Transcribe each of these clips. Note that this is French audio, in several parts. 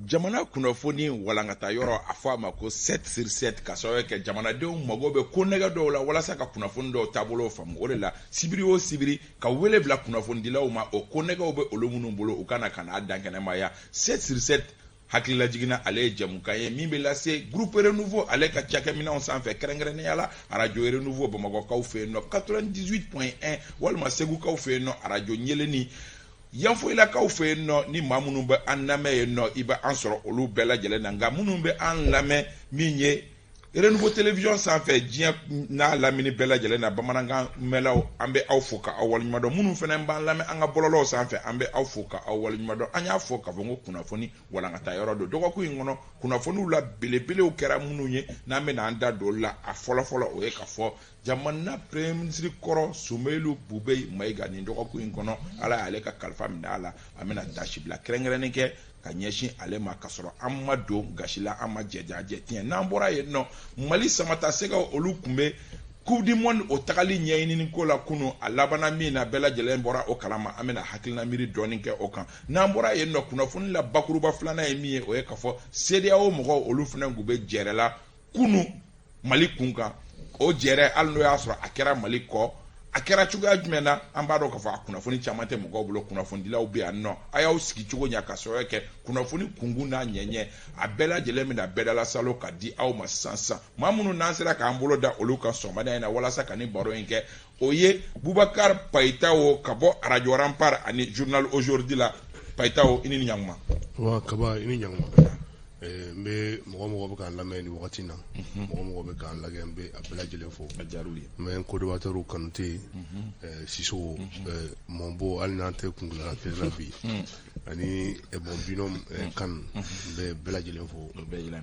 jamana kunnafoni walankata yɔrɔ a fɔ a ma ko 7/7 ka sababu kɛ jamanadenw mago bɛ ko nɛgɛ dɔw la walasa ka kunnafoni dɔw taabolo faamu o de la sibiri o sibiri ka wele bila kunnafonidilaw ma o ko nɛgɛw bɛ olu minnu bolo u kana n'a dan kɛnɛmaya 7/7 hakilila jiginna ale ye jamukan ye min bɛ lase groupe renouveau ale ka cakɛminɛnw sanfɛ kɛrɛnkɛrɛnnenya la radio renouveau bamakɔkaw fɛ yen nɔ 98.1 walima segukaw fɛ yen nɔ radio ɲeleni yanfoyilakaw fɛ yen nɔ ni maa minnu bɛ an lamɛn yen nɔ i bɛ an sɔrɔ olu bɛɛ lajɛlen na nka minnu bɛ an lamɛn min ye renouveau télévision sanfɛ diɲɛ n'a lamini bɛɛ lajɛlen na bamanankan mɛnlaw an bɛ aw fo ka aw waleɲuman dɔn minnu fana b'an lamɛn an ka bɔlɔlɔw sanfɛ an bɛ aw fo ka aw waleɲuman dɔn an y'a fɔ k'a fɔ ko kunnafoni walankata yɔrɔ don dɔgɔkun in kɔnɔ kunnafoniw la belebelew kɛra minnu ye n'an bɛ n'an da don olu la a fɔlɔfɔlɔ o ye k'a fɔ jamana premier ministre kɔrɔ Sumailu Bubey Mayiga nin dɔgɔkun in kɔnɔ ala y'ale ka kalifa minɛ a la a bɛna dasi bila kɛrɛnkɛrɛnnen kɛ ka ɲɛsin ale ma ka sɔrɔ an ma don gasi la an ma jɛjajɛ tiɲɛ n'an bɔra yen nɔ Mali samatasɛgɛw olu tun bɛ Coupe du Monde o tagali ɲɛɲinini ko la kunu a labana min na bɛɛ lajɛlen bɔra o kalama an bɛna hakilina miiri dɔɔni kɛ o kan n'an bɔra yen nɔ kunnafoni la bakuruba filanan ye min ye o ye k'a fɔ CEDEAO mɔgɔw olu fana tun bɛ jɛrɛ la kunu Mali kun kan o jɛrɛ hali n'o y'a sɔrɔ a kɛra Mali kɔ a kɛra cogoya jumɛn na an b'a dɔn k'a fɔ a kunnafoni caman tɛ mɔgɔw bolo kunnafonidilaw bɛ yan nɔ a y'aw sigi cogo ɲɛ ka sababu kɛ kunnafoni kunkun n'a ɲɛɲɛ a bɛɛ lajɛlen bɛna bɛɛ dala salo ka di aw ma sisan maa minnu n'an sera k'an bolo da olu kan sɔgɔmada in na walasa ka ni baro in kɛ o ye Bubakari Payitawo ka bɔ radio Rampart ani journal Aujourd'hui la Payitawo i ni ɲankuma. Wa kaba i ni ɲankuma. N bɛ mɔgɔ bɛ k'an lamɛn nin wagati na mɔgɔ bɛ k'an lajɛ n bɛ a bɛɛ lajɛlen fo n bɛ n codebatteur Kanute Siso Mɔnbo hali n'an tɛ kungilara kelen na bi ani mon binôme Kane n bɛ bɛɛ lajɛlen fo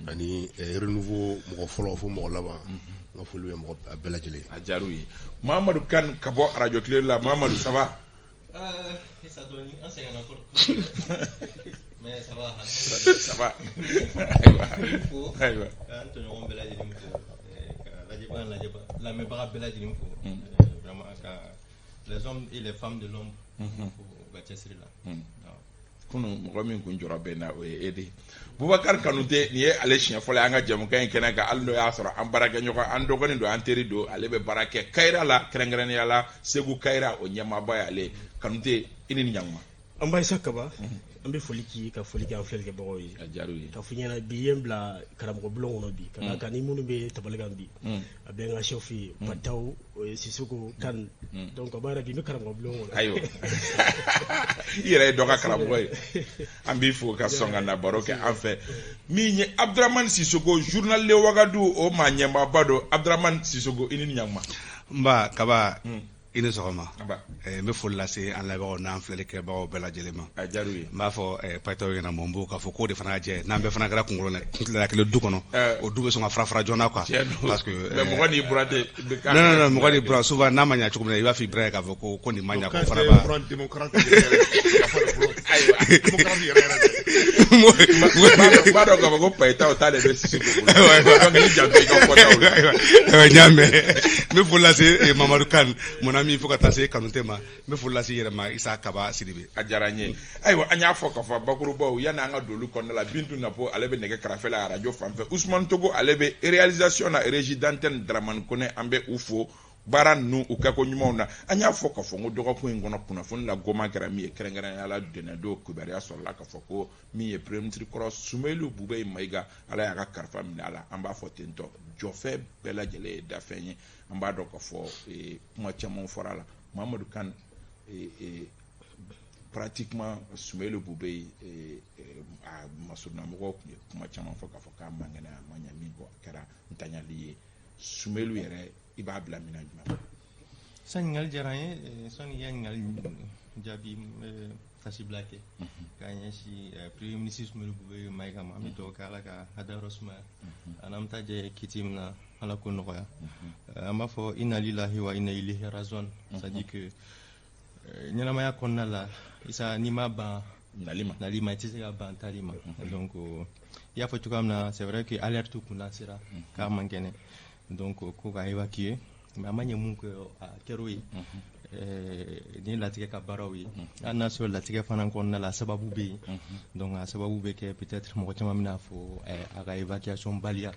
ani renouveau mɔgɔ fɔlɔ fo mɔgɔ laban n ka foli bɛ a bɛɛ lajɛlen a diyara u ye Mahamadu Kane ka bɔ radio Tile la Mahamadu ça va mais ça va ça va aywa an toɲɔgɔn bɛɛ lajɛlen fo lamɛnbaga bɛɛ lajɛlen fo vraiment ka les hommes et les femmes de l'ombre fo u ka cɛsiri la kunu mɔgɔ min kun jɔra bɛn na o ye e de Bubakari Kanute nin ye ale siɲɛ fɔlɔ an ka jamukan in kɛnɛ kan hali n'o y'a sɔrɔ an baarakɛɲɔgɔn an dɔgɔnin don an teri don ale bɛ baara kɛ Kayira la kɛrɛnkɛrɛnnenya la Segu Kayira o ɲɛmaaba ye ale Kanute i ni ɲankuma an b'a isa kaba an bɛ foli k'i ka foli kɛ an filɛlikɛbagaw ye a diyara u ye ka fɔ ɲɛna bi ye n bila karamɔgɔ bulon kɔnɔ bi ka kan ni minnu bɛ tabali kan bi a bɛ n ka chef ye Pataw Sisoko Kane donc a b'a yɛrɛ bi n bɛ karamɔgɔ bulon kɔnɔ ayiwa i yɛrɛ ye dɔ ka karamɔgɔ ye an b'i fo ka sɔn ka na baro kɛ an fɛ min ye Abdramane Sisoko journal Le Wagadu o maa ɲɛmaaba don Abdramane Sisoko i ni ɲankuma n ba kaba i ni sɔgɔma n bɛ foli lase an lamɛnbagaw n'an filɛlikɛbagaw bɛɛ lajɛlen ma a diyara u ye n b'a fɔ Payitaw ɲɛna Mɔnbo k'a fɔ k'o de fana jɛ n'an bɛɛ fana kɛra kunkolo kelen du kɔnɔ o du bɛ sɔn ka fara joona quoi parce que mɔgɔ n'i bura tɛ non mɔgɔ n'i bura souvent n'a ma ɲɛ cogo min na i b'a fɔ i bɛrɛ k'a fɔ ko nin ma ɲɛ ko fana b'a b'a dɔn k'a fɔ ko Payitaw ta de bɛ Sisoko bolo donc i janto i ka fɔtaw la n y'a mɛn n bɛ foli lase Mamadou Kane min fo ka taa se Kanute ma n bɛ foli lase yɛrɛ ma Isa Kaba Sidibe a diyara n ye ayiwa an y'a fɔ k'a fɔ bakurubaw yanni an ka don olu kɔnɔna la Bintu Napo ale bɛ nɛgɛ karafe la radio fanfɛ Ousmane Togo ale bɛ réalisation na régie d'antenne Dramane Kone an bɛ u fo baara ninnu u kɛko ɲumanw na an y'a fɔ k'a fɔ n ko dɔgɔkun in kɔnɔ kunnafoni la gɔma kɛra min ye kɛrɛnkɛrɛnnenya la dɛnɛndon kibaruya sɔrɔla k'a fɔ ko min ye premier ministre kɔrɔ Sumailu Bubey Mayiga ala y'a ka kalifa minɛ a la an b'a fɔ ten tɔ jɔfɛ bɛɛ lajɛlen ye dafɛn ye an b'a dɔn k'a fɔ kuma caman fɔra la Mamadou Kane pratiquement Sumailu Bubey a masurunamɔgɔw tun ye kuma caman fɔ k'a fɔ k'a man kɛnɛ a ma ɲɛ min kɔ a kɛra ntanyali ye Sumailu yɛrɛ i b'a bila mina jumɛn sa ɲininkali diyara n ye sɔnni i ya ɲininkali jaabi tasi bila kɛ k'a ɲɛsin premier ministre Sumailu Bubey Mayiga ma an bɛ dugawu kɛ ala ka hadayɔrɔ sumaya ani an bɛ taa jɛ kiti min na ala ko nɔgɔya an b'a fɔ inna lillahi wa inna ilaihi rajiun c'est à dire que ɲɛnamaya kɔnɔna la isa n'i ma ban nali ma i tɛ se ka ban tali ma donc i y'a fɔ cogoya min na c'est vrai que alerte kun lancera k'a man kɛnɛ donc ko ka évacuer mais a ma ɲɛ mun kɛ a kɛr'o ye ni latigɛ ka baaraw ye hali n'a sɔrɔ latigɛ fana kɔnɔna la sababu bɛ yen donc a sababu bɛ kɛ peut-être mɔgɔ caman bɛna fɔ a ka évacuation baliya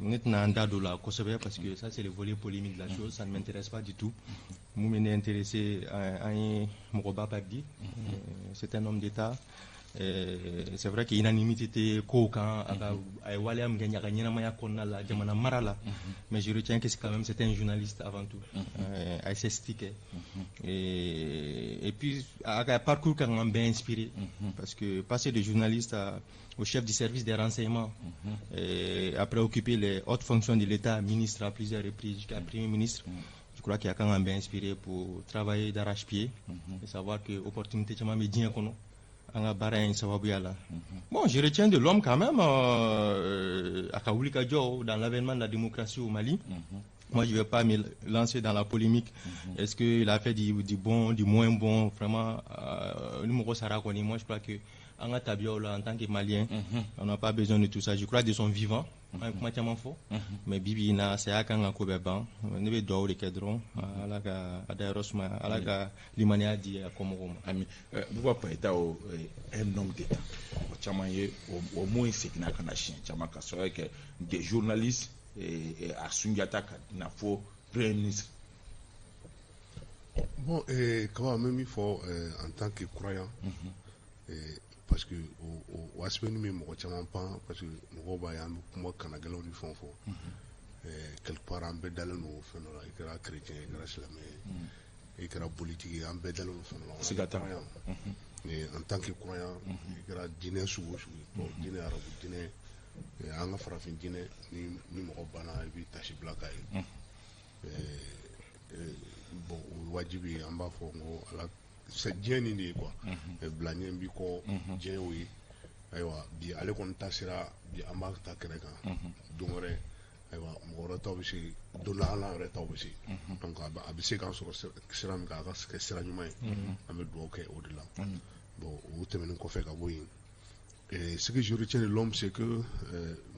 ne tɛna an da don la kosɛbɛ parce que ça c'est le volet polémique de la chose, ça ne m'intéresse pas du tout. Mun bɛ ne intéressé an ye mɔgɔba Bagdi, c'est un homme d'État. C'est vrai qu'il y a une unanimité kokan a ye waleya min kɛ ɲaga ɲɛnamaya kɔnɔna la jamana mara la, mais je retiens que c'est quand même c'est un journaliste avant tout, a SST kɛ et puis a ka parcours kan kan bɛɛ inspiré parce que passer de journaliste au chef du service des renseignements, après occuper les hautes fonctions de l'État, ministre à plusieurs reprises jusqu'à premier ministre, je crois qu'il y a quand même bien inspiré pour travailler d'arrache-pied et savoir que l'opportunité est bien connue. Bon, je retiens de l'homme quand même à Kaouli Kadjo dans l'avènement de la démocratie au Mali. Moi, je ne vais pas me lancer dans la polémique. Est-ce qu'il a fait du bon, du moins bon? Vraiment, moi, je crois que en tant que Malien, on n'a pas besoin de tout ça. Je crois de son vivant. Mais Bibi na c'est à quand on a ne veut pas le cadron à la Rosma à la Limania dit à Komoro. Ami, vous voyez pas un homme d'État. Chamaye au moins c'est qu'il n'a qu'un chien. Chamaka soit que des journalistes et à Sundiata n'a pas premier ministre. Bon, quand même il faut en tant que croyant. Parce que au aspect même moi je m'en pense parce que moi bayan moi kanagalo du fond quelque part en bedal no fenora ikra chrétien ikra islamien ikra politique en bedal no fenora c'est gata mais en tant que croyant ikra dîner sous dîner arabe dîner anga farafin dîner ni mo bana bi tashi black ay bon wajibi amba fo ngo ala c'est bien ni quoi blagné bi ko bien oui aywa bi ale kon tasira bi amba ta kreka dongore aywa ngoro to bi dona ala re to bi donc abi se kan so sira mi ka ka sira nyuma amé do ok au delà bon ou temen ko fe ka boyi et ce que je retiens de l'homme c'est que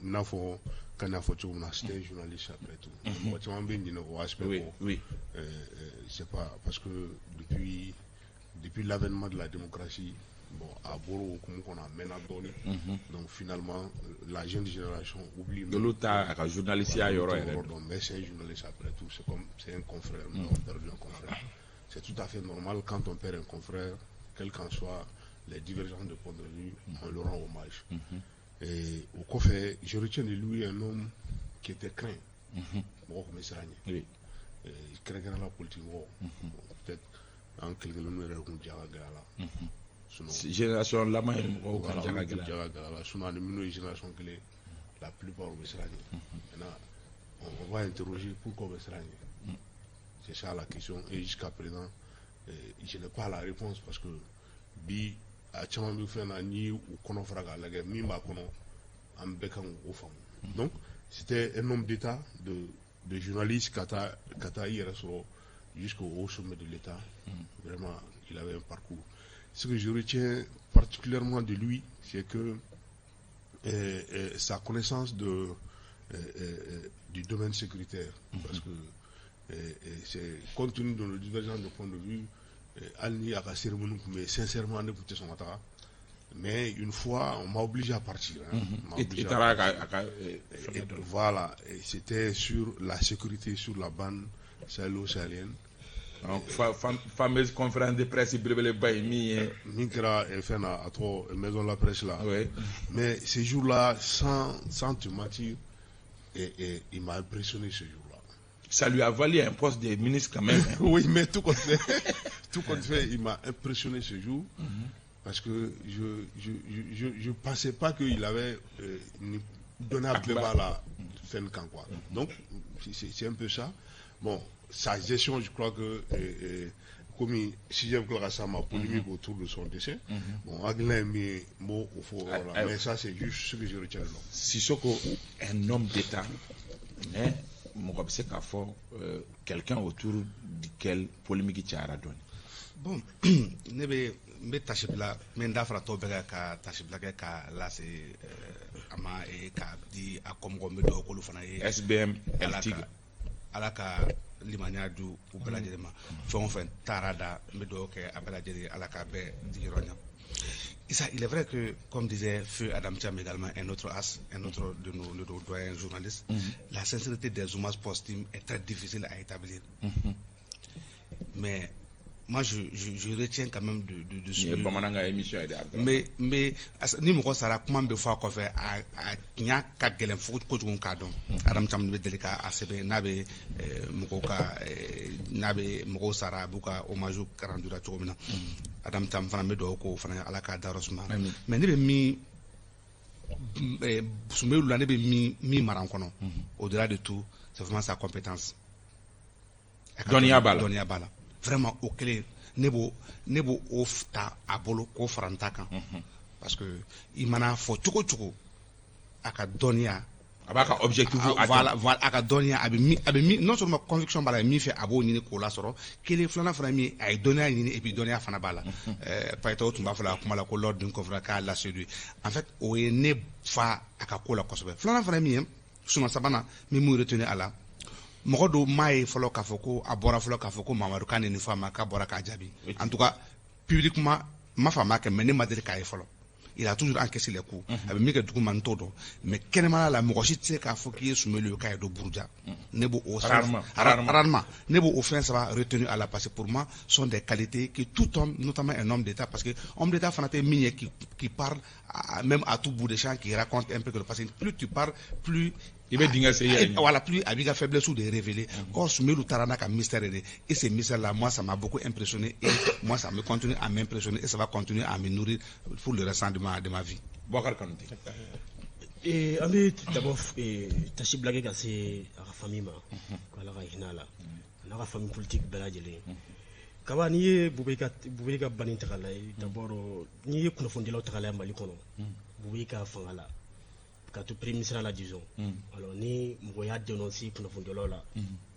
nafo kana fo tu na c'était journaliste après tout moi tu m'en bien dit no aspect oui c'est pas parce que depuis l'avènement de la démocratie, bon, à Boro, comme on a maintenant donc finalement, la jeune génération oublie. De l'autre, un journaliste, mais c'est un journaliste après tout, c'est un confrère, nous avons perdu un confrère. C'est tout à fait normal quand on perd un confrère, quels qu'en soient les divergences de point de vue, on leur rend hommage. Et au Kofé, je retiens de lui un homme qui était craint. Oui. Il craignait la politique, peut-être. En quelque génération la main génération la plupart on va interroger pourquoi c'est ça la question et jusqu'à présent je n'ai pas la réponse parce que bi a chama bi fena ni ou kono fraga la guerre mi ma kono am bekam au fond donc c'était un homme d'état de journaliste kata hier jusqu'au sommet de l'État. Vraiment, il avait un parcours. Ce que je retiens particulièrement de lui, c'est que sa connaissance du domaine sécuritaire, parce que c'est compte tenu de nos divergences de point de vue, Alni a cassé le monde, mais sincèrement, d'écouter son matin. Mais une fois, on m'a obligé à partir. Voilà, c'était sur la sécurité sur la bande sahélo-sahélienne. Fameuse conférence de presse Minkra fait à trop maison de la presse là. Mais ce jour-là, sans te mentir, et il m'a impressionné ce jour-là. Ça lui a valu un poste de ministre quand même. Oui, mais tout compte fait, il m'a impressionné ce jour. Parce que je pensais pas qu'il avait donné à Beba la fin camp quoi. Donc c'est un peu ça. Bon, sa gestion, je crois que comme si j'aime que ça m'a polémique autour de son décès. Bon, Aguilin mis mot au fond, mais ça c'est juste ce que je retiens. Sissoko, un homme d'État, mais quelqu'un autour duquel polémique tu as donné. Bon, ne tashibla men dafra to bega ka tashibla ka la se ama e ka di akomgo me do ko lu fana e SBM alaka limaniya du u bɛɛ lajɛlen ma fɛn o fɛn taara da n bɛ dugawu kɛ a bɛɛ lajɛlen ala k'a bɛɛ digiyɔrɔ ɲa. Issa, il est vrai que, comme disait Feu Adam Thiam également, un autre de nos doyens journalistes, la sincérité des hommages posthumes est très difficile à établir. Mais moi, je retiens quand même de ce mais ni mɔgɔ sara kuma bɛ fɔ a kɔfɛ a ɲa ka gɛlɛn kojugu k'a dɔn Adam Thiam bɛ deli k'a sɛbɛn n'a bɛ mɔgɔw sara a b'u ka hommage garantura cogo min na Adam Thiam fana bɛ dugawu k'o fana ala k'a dayɔrɔ suma mais ne bɛ min Soumaïla la ne bɛ min mara n kɔnɔ au-delà de tout c'est vraiment sa compétence dɔnniya b'a la vraiment au kelen ne b'o o ta a bolo k'o fara n ta kan parce que i mana fɔ cogo cogo a ka dɔnniya a b'a ka objectif voilà a ka dɔnniya a bɛ min non seulement conviction b'a la min fɛ a b'o ɲini k'o lasɔrɔ kelen filanan fana min a ye dɔnniya ɲini et puis dɔnniya fana b'a la Payetaw tun b'a fɔ a kuma la ko lors d'une conférence k'a lasedu en fait o ye ne fa a ka ko la kosɛbɛ filanan fana min ye suma sabanan min m'u retenir a la mɔgɔ dɔw m'a ye fɔlɔ k'a fɔ ko a bɔra fɔlɔ k'a fɔ ko Mamadu Kane nin fɔ a ma k'a bɔra k'a jaabi en tout cas publiquement ma fa m'a kɛ mais ne ma deli k'a ye fɔlɔ il a toujours encaissé les coups a bɛ min kɛ dugu ma n t'o dɔn mais kɛnɛmana la mɔgɔ si tɛ se k'a fɔ k'i ye Soumaïla ye k'a ye dɔ Buruja ne b'o rarement ne b'o fɛn saba retenu à la parce que pour moi sont des qualités que tout homme notamment un homme d'État parce que homme d'État fana tɛ min ye qui parle même à tout bout de champ qui raconte un peu que parce que plus tu parles plus voilà, plus avec la faiblesse ou de révéler. Or, Soumaïla Tarana a mystère et ces mystères-là, moi, ça m'a beaucoup impressionné et moi, ça me continue à m'impressionner et ça va continuer à me nourrir pour le restant de ma vie. Boubacar Kanouté. Et d'abord, Tachi Blagué, c'est la famille, la famille politique, Beladjele. Kaba ni ye Boubacar Bani Tagala, d'abord, ni ye Kunafondila Tagala Malikono, Boubacar Fangala. Quand tu prémises la disons alors ni moya dénoncer pour fonder là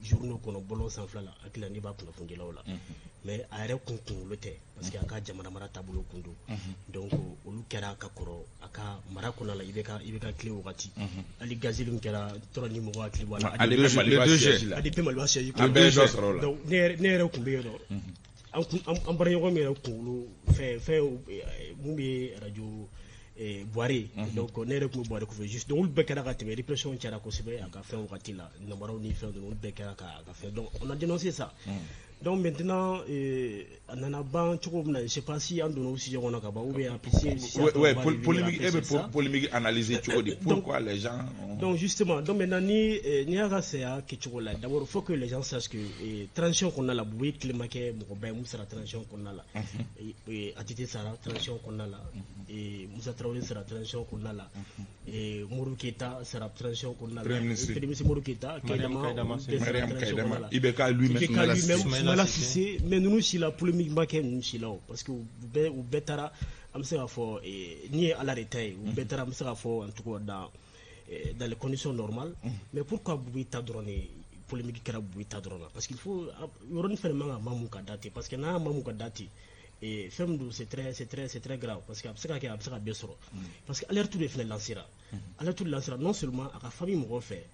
journaux qu'on bolo sans fla là akila ni ba pour fonder là mais a yɛrɛ kun le tɛ parce que aka jamana mara taabolo kun do donc olu kɛra ka kɔrɔ aka mara kɔnɔ la i bɛ ka tile wagati ali gazeli kɛra tɔrɔ ni mɔgɔ akili wala ale bɛ maliba siège donc ne yɛrɛ kun bɛ yɔrɔ an bara ɲɔgɔn min yɛrɛ kunkolo fɛn mun bɛ radio Boiré, donc on est recouvert Boiré couvert juste donc le bec à la répression qui a consommé à faire au Ratila, numéro ni faire de le bec à faire donc on a dénoncé ça. Donc maintenant, on en a ban, je ne sais pas si on donne aussi on a qu'à ou bien apprécier. Polémique analyser pourquoi les gens. Donc justement, donc maintenant ni a c'est que tu vois d'abord il faut que les gens sachent que transition qu'on a là, vous voyez climat qui est Moussa la transition qu'on a là, et Atité Sara transition qu'on a là, et Moussa Traoré sera transition qu'on a là, et Mourou Keita sera transition qu'on a là, Premier ministre Mourou Keita, Kaidama, Ibeka lui-même. Mais nous si la polémique maquée nous si là parce que ou betara am se fo ni à la détail ou betara am se fo en tout cas dans les conditions normales mais pourquoi vous êtes drone polémique kera vous êtes drone parce qu'il faut yoron faire manga mamu ka date parce que na mamu ka date et femme c'est très grave parce que absaka bien sûr parce que alerte tout les fenêtres lancera alerte tout lancera non seulement à la famille mo fait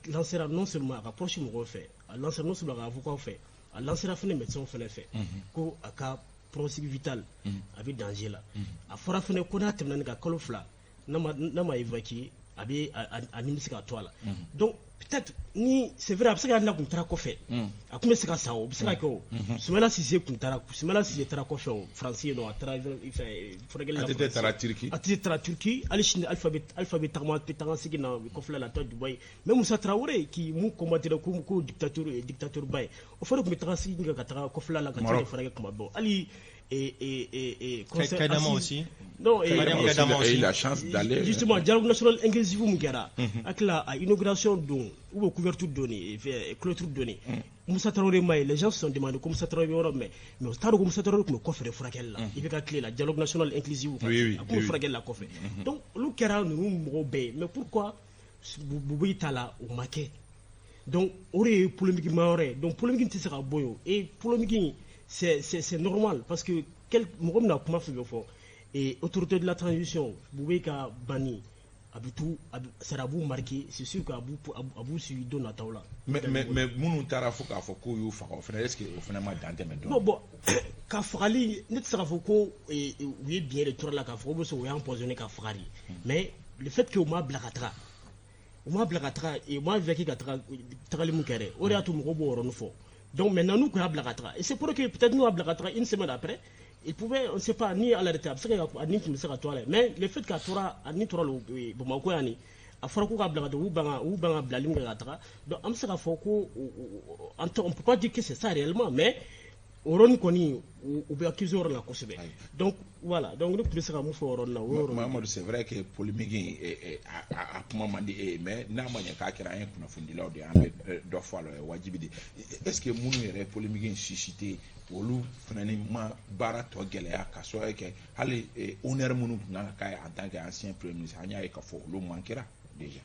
lancera non seulement à la proche mo fait lancera non seulement à avocat fait à lancer la fin des médecins fait ko aka procédure vitale avec danger là à fora fin ko na temna nga kolofla na ma évacuer abi animisika toile donc peut-être ni c'est vrai parce que na kuntara ko fait a kuma sika sawo bisika ko Soumaïla Cissé kuntara Soumaïla Cissé tara ko fait français no à travers il fait fregel la Turquie ali chine alphabet tagma pitanga sigina ko fla la to Dubaï même Moussa Traoré qui mu combattre ko dictateur bay o fere ko mitanga sigina ka tara ko fla la ka tara fregel comme bon ali et Kaidama aussi. Non, il a la chance d'aller. Justement, dialogue national inclusif Mugara, avec la inauguration don ou couverture donnée, clôture donnée. Moussa Traoré Maï, les gens se sont demandé comment Moussa Traoré mais Taro Moussa Traoré comme coffre de fraquel là. Il veut clé la dialogue national inclusif. Oui. Comme fraquel la coffre. Donc, nous Kera nous m'obéit. Mais pourquoi Boubou Tala ou Maquet? Donc, aurait polémique maoré. Donc, polémique sera boyo. Et polémique c'est normal parce que quel moment n'a pas fait et autorité de la transition Boubacar Bani c'est Abou marqué, c'est sûr qu'Abou suit Dona Taola. Mais Mounou Tarafo a fait quoi, est-ce que vous faites mal dans non, bon, Kafrali, net Sarafoko, oui, bien le tour là, Kafroko, c'est empoisonné Kafrali. Mais le fait que Oma Blakatra, et moi, avec Katra, Tralimukere, on a tout mon robot en fond. Donc maintenant, nous, on a Blakatra. Et c'est pour que peut-être nous, à Blakatra, une semaine après, il pouvait, on ne sait pas, ni à l'arrêter, mais le fait qu'à Tora, à Nitora, Bomakoyani, à Farako Blakatra, ou Banga Blalim Gatra, donc Amsera Foko, on ne peut pas dire que c'est ça réellement, mais on connaît ou bien accusé la Kosobe. Donc voilà, donc nous plus à Moufo. Mamadou, c'est vrai que polémique est à moment mais n'a pas qu'à rien pour fonder là deux fois le Wajibidi. Est-ce que mon polémique suscité pour nous finalement barat ou galère qu'à soit que allez honneur mon en tant qu'ancien premier ministre Anya et Kafo le manquera déjà.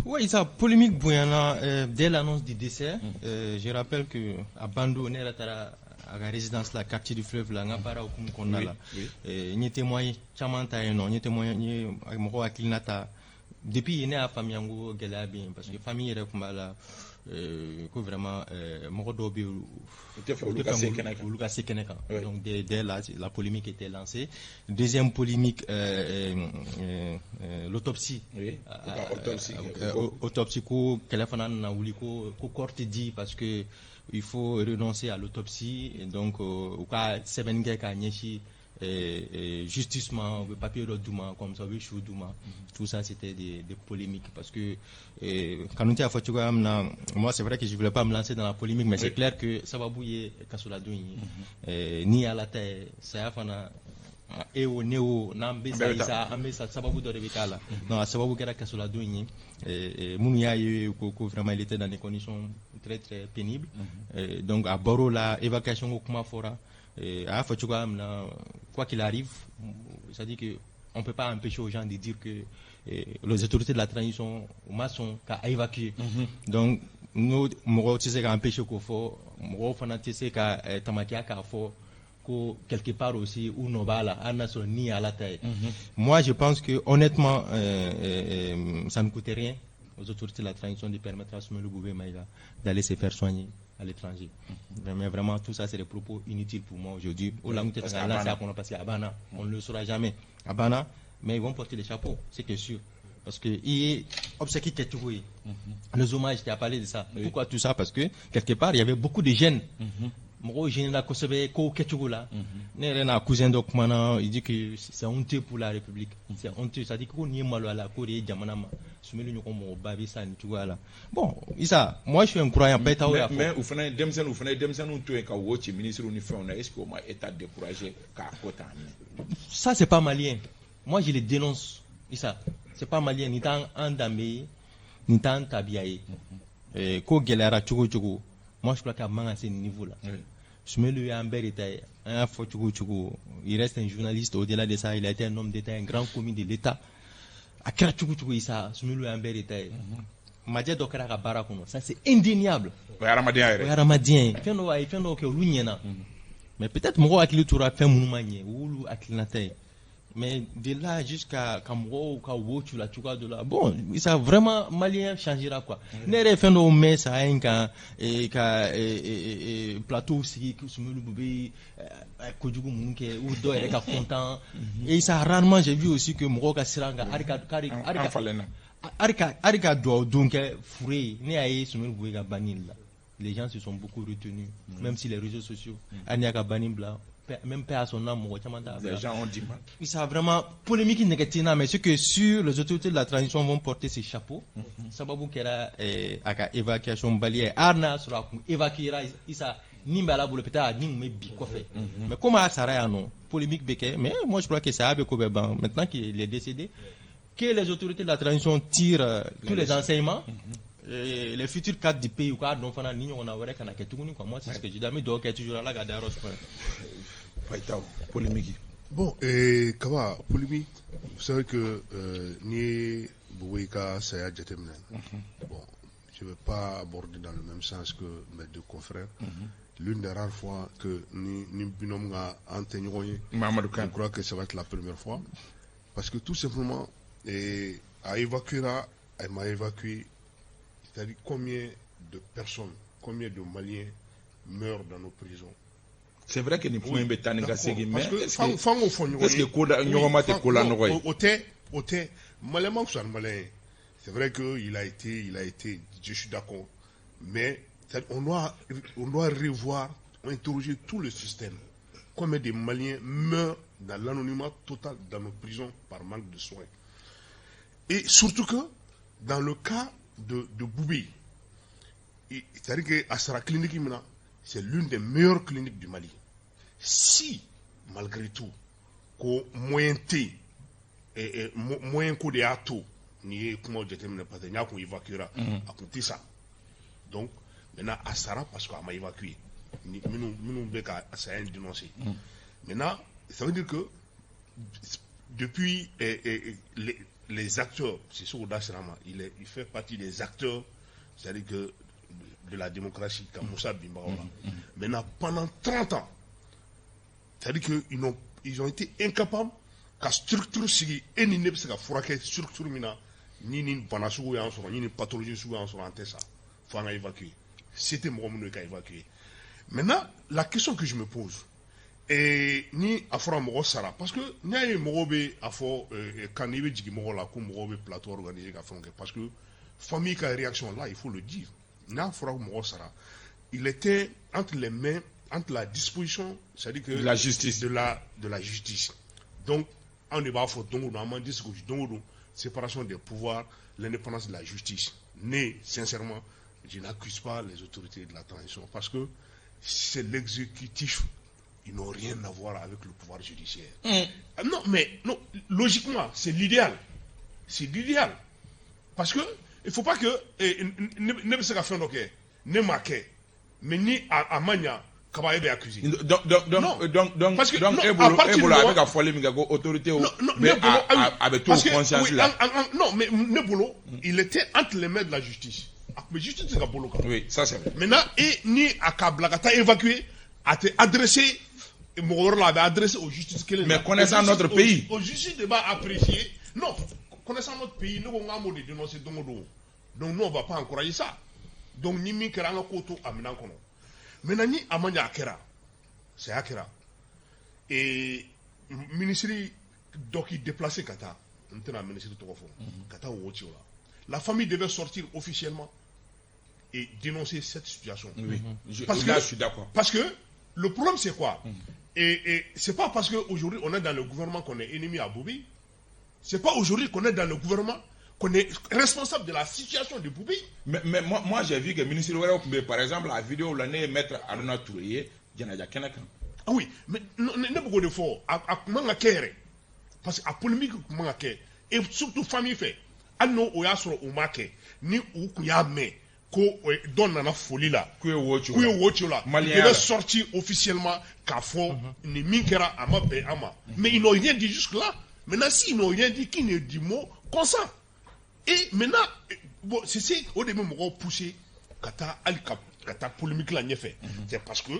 Oui, ça polémique Bouyana dès l'annonce du décès. Je rappelle que à Bando on est à la résidence la quartier du fleuve là ngapara okumu konna là ni témoin chamanta non ni témoin ni moko akilinata depuis il est à famille yango gela bien parce que famille est comme là que vraiment moko dobi Lucas Sekeneka donc dès là la polémique était lancée. Deuxième polémique l'autopsie autopsie ko téléphone na wuliko ko corte dit parce que il faut renoncer à l'autopsie et donc au cas Sebengue Kanyeshi justement le papier de Douma comme ça Chou Douma tout ça c'était des polémiques parce que quand on était à Fatuga moi c'est vrai que je voulais pas me lancer dans la polémique mais c'est clair que ça va bouiller Kasoladouni ni à la terre ça fana et au néo n'ambesa ambesa sababu de rebekala non sababu kera Kasoladouni Mounia vraiment il était dans des conditions très très pénibles donc à Boro la évacuation au Kumafora à Fatuga quoi qu'il arrive ça dit que on peut pas empêcher aux gens de dire que les autorités de la transition sont qu'à évacuer donc nous moi tu sais qu'à empêcher qu'on faut moi fanatisé qu'à tamakia qu'à faut quelque part aussi où nos bala ni à la taille. Moi je pense que honnêtement ça ne coûte rien aux autorités de la transition de permettre à Soumelou Boubé Maïga d'aller se faire soigner à l'étranger. Mais vraiment tout ça c'est des propos inutiles pour moi aujourd'hui. On ne le saura jamais à Bana, mais ils vont porter des chapeaux, c'est sûr. Parce que il est obséquié Ketoué. Les hommages, tu as parlé de ça. Pourquoi tout ça? Parce que quelque part il y avait beaucoup de jeunes. Moi, je n'ai Kosobe, Ketougoula. N'est cousin d'Okmana, il dit que c'est honteux pour la République. C'est honteux. Ça dit qu'on y est mal à la Corée, Djamanama. Bon, Issa, moi je suis un croyant. Mais vous faites des ministre est-ce qu'on m'a été découragé? Ça, c'est pas malien. Moi, je les dénonce. Issa, c'est pas malien. Ni tant Andamé, ni tant Tabiaye. Ko Gelera Tchougou. Moi, je crois qu'à ce niveau-là. Soumelou Amber était un Tchougou. Il reste un journaliste. Au-delà de ça, il a été un homme d'État, un grand commis de l'État. À Tchougou, Issa, Soumelou Amber était. Madja Dokara Barakono. Ça, c'est indéniable. Mais peut-être moi, Akili Toura fait Moumanie, ou Akilinate. Mais de là jusqu'à Kamro ou Kawochu, la Tchouka de là, bon, ça vraiment malien changera quoi. Nere fait nos mais ça a un plateau aussi, Soumelou Boubé, Kodjougou Mounke, ou Doereka Content. Et ça rarement j'ai vu aussi que Moroka Siranga, Arika doit donc fourrer, né à Soumelou Boubé Banil. Les gens se sont beaucoup retenus, même si les réseaux sociaux, Aniaka Banibla. Même pas à son nom, les gens ont dit mal. Ça a vraiment polémique négative, mais ce que sur les autorités de la transition vont porter ces chapeaux, ça va beaucoup à évacuation balière, Arna sera évacué, ça nimbala pour le pétard, nimbe bicofé. Mais comment ça reste non polémique béquet, mais moi je crois que ça a beaucoup maintenant qu'il est décédé, que les autorités de la transition tirent tous les enseignements. Les futurs cadres du pays ou cadres dont on a ni on a vrai qu'on a quelque chose moi c'est ce que j'ai dit mais donc est toujours là garder polémique. Bon et Kaba polémique vous savez que ni Bouika Saya Djatemnen. Bon je ne vais pas aborder dans le même sens que mes deux confrères. L'une des rares fois que ni binôme a entendu je crois que ça va être la première fois parce que tout simplement à évacuer là, elle m'a évacué. C'est-à-dire combien de personnes, combien de Maliens meurent dans nos prisons. C'est vrai que nous pouvons mais est-ce que c'est vrai qu'il a été, je suis d'accord, mais on doit revoir, interroger tout le système. Combien de Maliens meurent dans l'anonymat total dans nos prisons par manque de soins. Et surtout que, dans le cas de Boubé, c'est-à-dire que Assara Clinique, c'est l'une des meilleures cliniques du Mali. Si, malgré tout, qu'au moyen T, moyen coup de ato, ni comment déterminer pas de n'y a qu'on évacuera, à compter ça. Donc, maintenant, Assara, parce qu'on m'a évacué, nous beka Assara dénoncé. Maintenant, ça veut dire que, depuis les acteurs, c'est sûr d'Assarama, il fait partie des acteurs, c'est-à-dire que de la démocratie, comme Moussa Bimbaola. Maintenant, pendant 30 ans, c'est-à-dire qu'ils ont été incapables qu'à structure sigi et ni ne se ka fourake structure mina ni bana sugu yan sɔrɔ ni pathologie sugu yan sɔrɔ an tɛ sa faut an ka évacuer. C'était mɔgɔ minnu ka évacuer. Maintenant, la question que je me pose, ni a fɔra mɔgɔ sara parce que n'i y'a ye mɔgɔw bɛ a fɔ quand i bɛ jigin mɔgɔ la ko mɔgɔw bɛ plateau organiser ka fɛnw kɛ parce que famille ka réaction là il faut le dire. N'a fɔra mɔgɔ sara, il était entre les mains, entre la disposition, c'est-à-dire que la justice de la justice. Donc, on ne va pas faire séparation des pouvoirs, l'indépendance de la justice. Mais, sincèrement, je n'accuse pas les autorités de la transition parce que c'est l'exécutif. Ils n'ont rien à voir avec le pouvoir judiciaire. Non, mais non, logiquement, c'est l'idéal. C'est l'idéal. Parce que il ne faut pas que ne se fasse ne marquer, mais ni à Mania, Kabaye est accusé. Donc, parce que Ebola avec la folie, mais autorité avec tout conscience là. Non, mais Nebolo, il était entre les mains de la justice. Mais justice c'est Kabolo. Oui, ça c'est vrai. Maintenant, et ni à Kablagata évacué, a été adressé, Mourola avait adressé aux justices. Mais connaissant notre pays. Aux justices de bas apprécié. Non, connaissant notre pays, nous avons dénoncé Dongodo. Donc nous on ne va pas encourager ça. Donc ni mi kera koto amina kono. Maintenant ni amanya akera. C'est akera. Et ministre doki déplacé kata. Maintenant ministre tokofo. Kata wochiola. La famille devait sortir officiellement et dénoncer cette situation. Oui. Parce là, que, je suis d'accord. Parce que le problème c'est quoi? Et c'est pas parce qu'aujourd'hui on est dans le gouvernement qu'on est ennemi à Boubé. C'est pas aujourd'hui qu'on est dans le gouvernement qu'on est responsable de la situation de Boubé. Mais moi j'ai vu que le ministre Ouéra, par exemple, la vidéo où l'année maître Aruna Touré, il y en a Kenakan. Ah oui, mais ne beaucoup de fois, à comment à kéré, parce qu'à polémique comment à kéré, et surtout famille fait, à nous au yasro au marqué, ni ou kuyame, ko donne la folie là, kuye wocho là, il devait sortir officiellement qu'à fond, ni minkera ama be ama. Mais ils n'ont rien dit jusque là. Maintenant, s'ils n'ont rien dit, qui ne dit mot, consent. Et maintenant, bon, c'est au début, on poussé, kata polémique là, fait. C'est parce que,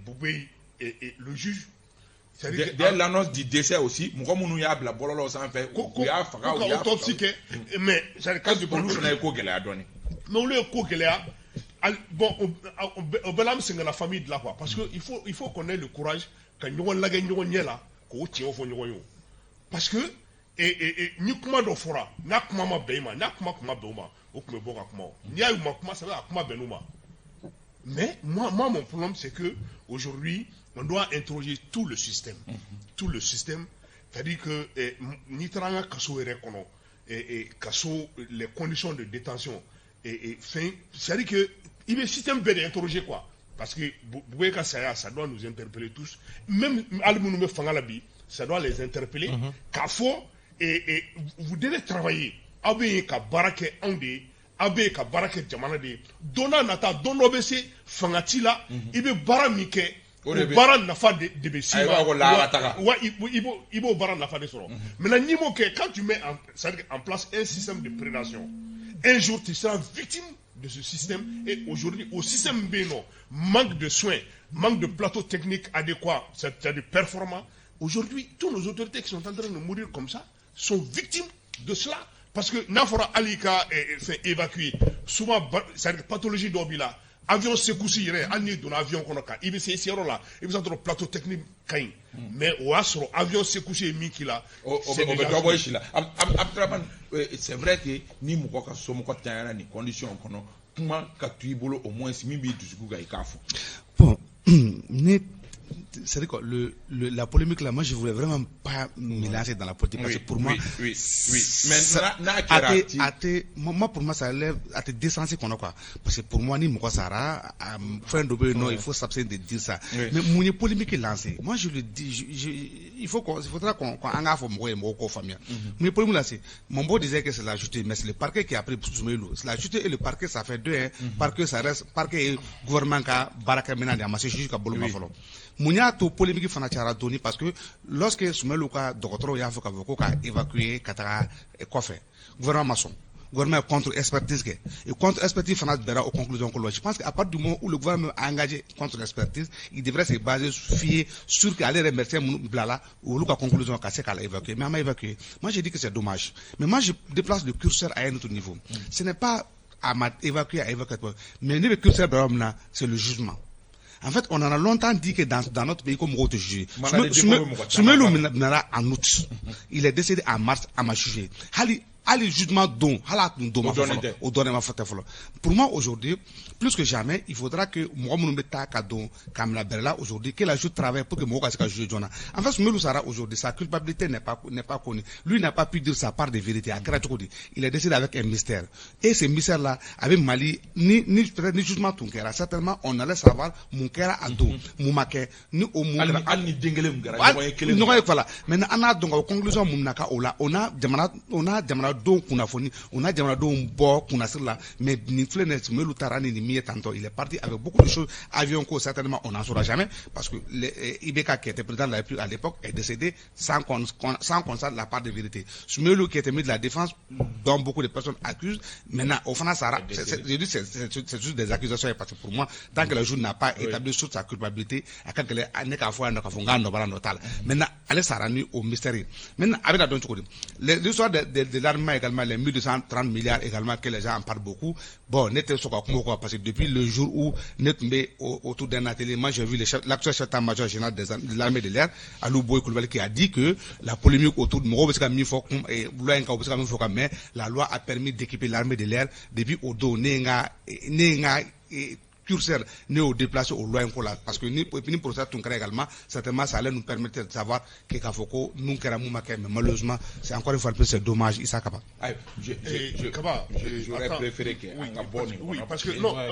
Boubé, le juge, dès l'annonce du décès aussi, Moukamounou y a la bololo sans faire, mais, ça quand du bon, on a écho qu'elle a donné. Mais on l'a écho qu'elle a, bon, on belâme c'est la famille de la voix, parce que il faut qu'on ait le courage, quand nous avons la gagne, nous avons là, qu'on tient au fond, parce que, ni kuma do fora na kuma ma beima na kuma beuma o kuma boka kuma ni ayu ma kuma ça va kuma benuma. Mais moi mon problème c'est que aujourd'hui on doit interroger tout le système. Tout le système, c'est-à-dire que ni tranga kaso ere kono kaso les conditions de détention fin, c'est-à-dire que il y a un système bien interroger quoi, parce que Boueka ça doit nous interpeller tous, même almunou me fangalabi ça doit les interpeller kafo. Et vous devez travailler. Abe ka barake ande, abe ka barake jamana de. Dona nata dono bese fangati la, ibe bara mike, bara nafa de besi. Ibo bara nafa de soro. Maintenant nimo que quand tu mets en place un système de prédation, un jour tu seras victime de ce système. Et aujourd'hui au système beno, manque de soins, manque de plateau technique adéquat, c'est-à-dire performant. Aujourd'hui, toutes nos autorités qui sont en train de mourir comme ça sont victimes de cela. Parce que Nafora Alika fait évacuer. Souvent, c'est pathologie d'Obila. Avion secoussi, Anni d'un avion qu'on a. Il veut essayer là. Il veut un plateau technique. Mais au Astro, avion secoussi, Mikila. C'est vrai que ni Moukoka Somoko Tayana, ni conditions qu'on a. Comment Katouibolo au moins si Mibi du Zouga et Kafou. Bon, c'est-à-dire que la polémique là, moi je voulais vraiment pas me lancer dans la politique parce que pour moi, oui. Mais moi pour moi ça lève à te décenser qu'on a quoi. Parce que pour moi ni moi Sara, fin de non, il faut s'abstenir de dire ça. Mais mon polémique est lancée. Moi je le dis, il faudra qu'on engage mon famille. Mon polémique là c'est, mon beau disait que c'est la justice, mais c'est le parquet qui a pris Soumeilou. C'est la justice et le parquet ça fait deux, parquet ça reste, parquet et gouvernement qui a baraka maintenant de amasser juge qui a boloma folo. Mounia to polémique fana chara doni parce que lorsque Soumeilou ka docteur ya faut ka évacuer katara kofe gouvernement maçon gouvernement contre expertise et contre expertise fana bera aux conclusions que je pense qu'à partir du moment où le gouvernement a engagé contre l'expertise il devrait se baser sur qu'aller remercier blala ou le conclusion qu'a c'est qu'à évacuer mais à évacuer moi j'ai dit que c'est dommage mais moi je déplace le curseur à un autre niveau ce n'est pas à évacuer mais le curseur c'est le jugement. En fait, on en a longtemps dit que dans notre pays, comme on te juge, Soumeilou Nara en août, il est décédé en mars à ma jugé. Ali jugement don, pour moi aujourd'hui, plus que jamais, il faudra que moi mon beta kadon Kamla Berla aujourd'hui que la juge travaille pour que moi ka juger Jona. En fait, Soumeilou Sara aujourd'hui, sa culpabilité n'est pas connue. Lui n'a pas pu dire sa part de vérité à Kratokodi. Il est décédé avec un mystère. Et ce mystère là, avec Mali, ni jugement Tunkera, certainement on allait savoir mon kera à don, Moumake, ni au monde. Voilà. Maintenant, on a donc en conclusion Mounaka Ola, on a Jamana don kunafoni on a Jamana don bo kunasila mais ni flene Soumeilou Tarani ni mieux tantôt il est parti avec beaucoup de choses avion que certainement on n'en saura jamais parce que Ibeka qui était président de la République à l'époque est décédé sans qu'on sache la part de vérité. Soumeilou qui était mis de la défense dont beaucoup de personnes accusent maintenant au fond Sara c'est juste des accusations parce que pour moi tant que le juge n'a pas établi sur sa culpabilité à quand elle n'est qu'à fois maintenant allez Sarani au mystère maintenant avec la don l'histoire de l'armée également les 1230 milliards également que les gens en parlent beaucoup bon n'était pas parce que depuis le jour où nous tombé autour d'un atelier moi j'ai vu l'actuel chef d'état-major général de l'armée de l'air Alou Boy Koulibaly qui a dit que la polémique autour de mais la loi a permis d'équiper l'armée de l'air depuis au dos nenga curseur néo déplacé au loin parce que ni pour ça ton également certainement ça allait nous permettre de savoir que Kafoko nous mais malheureusement c'est encore une fois plus c'est dommage Issa Kaba. J'aurais préféré que oui parce que non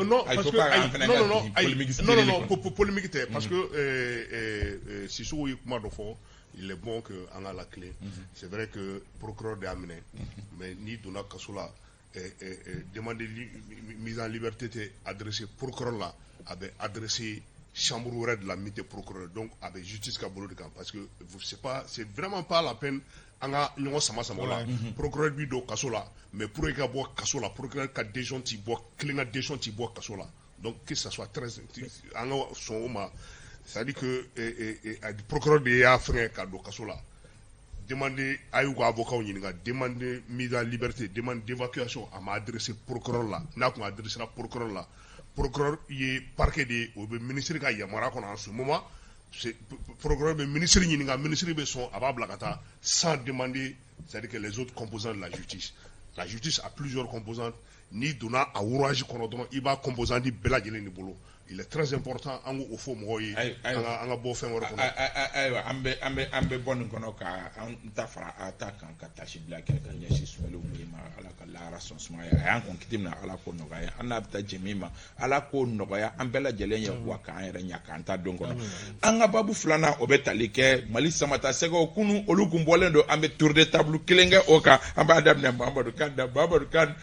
pour polémique parce que si sous il est bon que on a la clé. C'est vrai que procureur de amené mais ni Dona Kassoula demander mise en liberté adressé procureur là avait adressé chambre de la mité procureur donc avec justice kabolo de camp parce que c'est vraiment pas la peine anga nyongo sama là procureur bi do kaso là mais pour que bo kaso là procureur ka déjon ti bo clinga déjon ti bo kaso là donc que ça soit très anga son ma ça dit que procureur de ya frère ka do kaso là demander à un avocat demander mise en liberté, demande d'évacuation à m'adresser procureur là, n'a qu'on adressera procureur là. Procureur il est parquet de ministre qui a yamara qu'on en ce moment, c'est procureur le ministre be son abablakata sans demander, c'est-à-dire que les autres composants de la justice. La justice a plusieurs composantes, ni donna à ourage qu'on donne, il va composant di bela ni bolo. Il est très important en au fond moi en beau fin ambe bon kono ka tafra attaque en katashi black ka nyashi Soumeilou ma ala ka la rason sma ya an kon kitimna ala ko no ga ya anabta jemima ala ko no ga ya ambela jelen ya kwa ka era nya ka anta dongo anga babu flana obetali ke mali samata sego kunu olukumbolendo ambe tour de table kelenga oka amba adam ne Mamadou Kane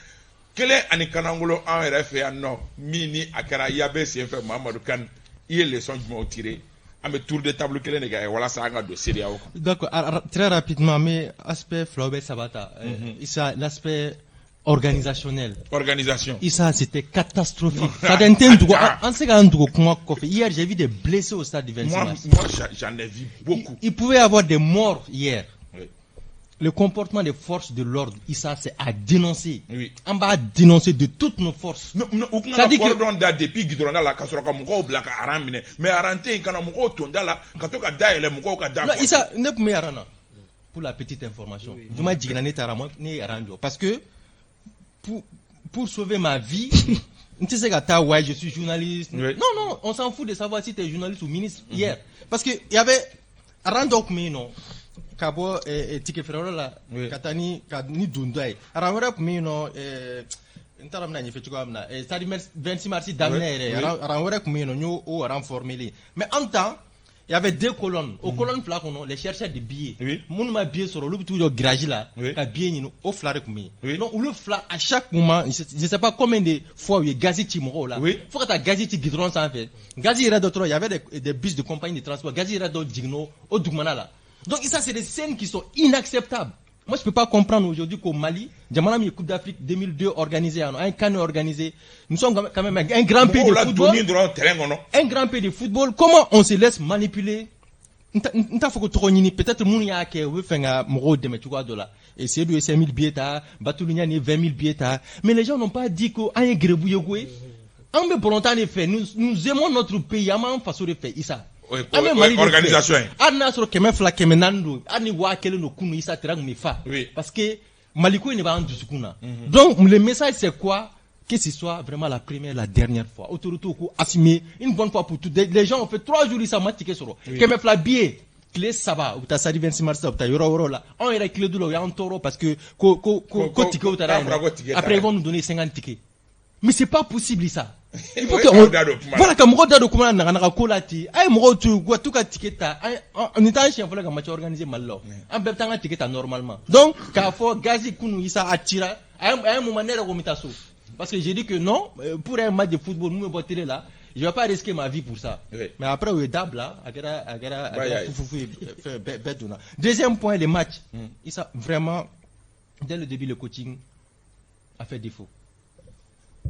Quel est ani kanangulo en RFA non mini akara yabe si fait Mamadou Kane il est leçon du mot tiré à mes tour de table que les gars voilà ça a un dossier là. D'accord, très rapidement mais aspect Flaubert Sabata ça l'aspect organisationnel. Organisation. Ça c'était catastrophique. Ça d'entendre en ce cas hier j'ai vu des blessés au stade du 26 mars. Moi j'en ai vu beaucoup. Il pouvait y avoir des morts hier. le comportement des forces de l'ordre, Issa, c'est à dénoncer. Oui. On va dénoncer de toutes nos forces. Ça dit que depuis Gidrona la kasoro ka mugo blaka aramine mais arante kana mugo tonda la katoka daile mugo ka da. Non, Issa ne peut me arana. Pour la petite information. Je m'ai dit que parce que pour sauver ma vie, tu sais que je suis journaliste. Oui. Non, on s'en fout de savoir si tu es journaliste ou ministre hier. Parce que il y avait Arandok Mino, Kabo et Tike Ferrola, Katani, Kadni Dundai. Arandok Mino, Ntaramna ni fait comme ça. Et ça dit 26 mars d'amener. Arandok Mino, nous ou renformer. Mais en temps, il y avait 2 colonnes. Aux colonnes flacono, les chercheurs de billets. Oui. Mon ma billet sur le tout gragi là. La billet ni au flarek mais. Donc le fla à chaque moment, je sais pas combien de fois il y a gazi timoro là. Oui. Faut que ta gazi ti gidron ça en fait. Gazi ira d'autres, il y avait des bus de compagnie de transport. Gazi ira d'autres digno au Dugmana là. Donc ça c'est des scènes qui sont inacceptables. Moi je peux pas comprendre aujourd'hui qu'au Mali, Djamana mi Coupe d'Afrique 2002 organisé, un CAN organisé. Nous sommes quand même un grand pays de football. Un grand pays de football. Comment on se laisse manipuler? Peut-être Mounia qui veut faire un mot de mettre $. Et c'est de 5 000 billets, Batoulinia ni 20 000 billets. Mais les gens n'ont pas dit qu'on a un grébouillé. On veut volontairement faire. Nous aimons notre pays. On a façon de faire ça. Organisation. Parce que Maliko n'est pas en dessous. Donc le message c'est quoi? Que ce soit vraiment la première, la dernière fois. Autorité assumer une bonne fois pour toutes. Les gens ont fait 3 jours ils s'en ticket sur. Kemef la billet. Clé ça va. Ou t'as sali 26 mars ou t'as euro là. On ira clé de l'eau. Il y a un taureau parce que ticket ou t'as après ils vont nous donner 50 tickets. Mais c'est pas possible ça. Il faut que voilà comme regarde de comment on a colati ay mo tu quoi tout cas ticket on est en chien faut que match organisé mal là en même temps ticket normalement donc quand faut gazi kunu isa attira ay moment nere ko mitaso parce que j'ai dit que non pour un match de football nous me botter là je vais pas risquer ma vie pour ça mais après au dab là agara deuxième point les matchs ça vraiment dès le début le coaching a fait défaut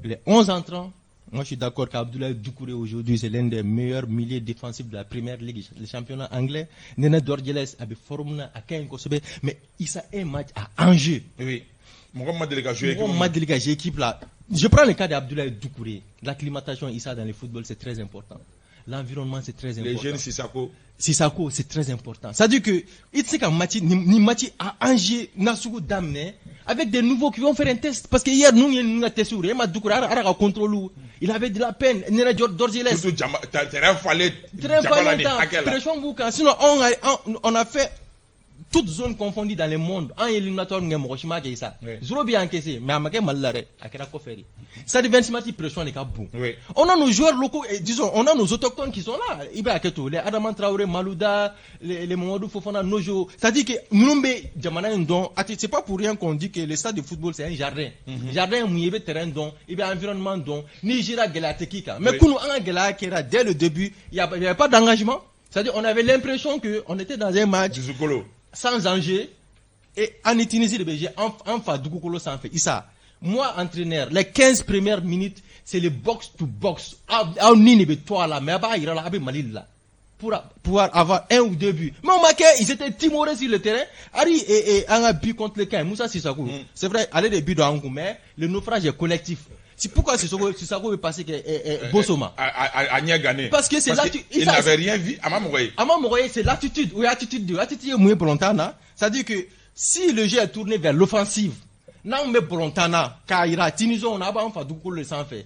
les 11 entrants. Moi, je suis d'accord qu'Abdoulaye Doucouré aujourd'hui, c'est l'un des meilleurs milieux défensifs de la première ligue, le championnat anglais. Nene Dorgeles avait formé à Kain Kosobe, mais il a un match à enjeu. Oui. Mohamed Delga, j'ai équipe là. Je prends le cas d'Abdoulaye Doucouré. L'acclimatation, Issa, dans le football, c'est très important. L'environnement, c'est très important. Les jeunes Sissako, c'est très important. Ça veut dire que, ni match à Angers, Nasugu Damne, avec des nouveaux qui vont faire un test. Parce que hier, nous, il a testé, il avait de la peine. Sinon, on a fait toutes zones confondues dans le monde. En éliminatoire, on a Hiroshima qui est ça. Zéro bien encaissé, mais à Maké Malare, à Kerakoferi. Ça devient une pression les Kabou. On a nos joueurs locaux, disons, on a nos autochtones qui sont là. Iba Aketo, les Adaman Traoré, Malouda, les Mamadou Fofana, Nojo. C'est-à-dire que Noumbe, Djamana, Ndon, c'est pas pour rien qu'on dit que le stade de football c'est un jardin. Jardin, Mouillé, terrain, don, il y a environnement, don, Nigeria, Gelatekika. Mais pour nous, en Gela, dès le début, il n'y avait pas d'engagement. C'est-à-dire, on avait l'impression qu'on était dans un match sans enjeu et en Tunisie, le BG, en Fadoukolo s'en fait. Issa, moi, entraîneur, les 15 premières minutes, c'est le box to box. Pour pouvoir avoir 1 ou 2 buts. Mais au Maquet, ils étaient timorés sur le terrain. Ari et un but contre le camp. Moussa Sissako. C'est vrai, aller des buts dans Angou, mais le naufrage est collectif. C'est pourquoi Sissako veut passer que Bossoma. Parce que c'est l'attitude. Il n'avait rien vu. Amamogoye, c'est l'attitude. Oui, attitude est moins Brontana. C'est-à-dire que si le jeu est tourné vers l'offensive, non, mais Brontana, Kaira, Tinison, on a pas enfin du coup le sang fait.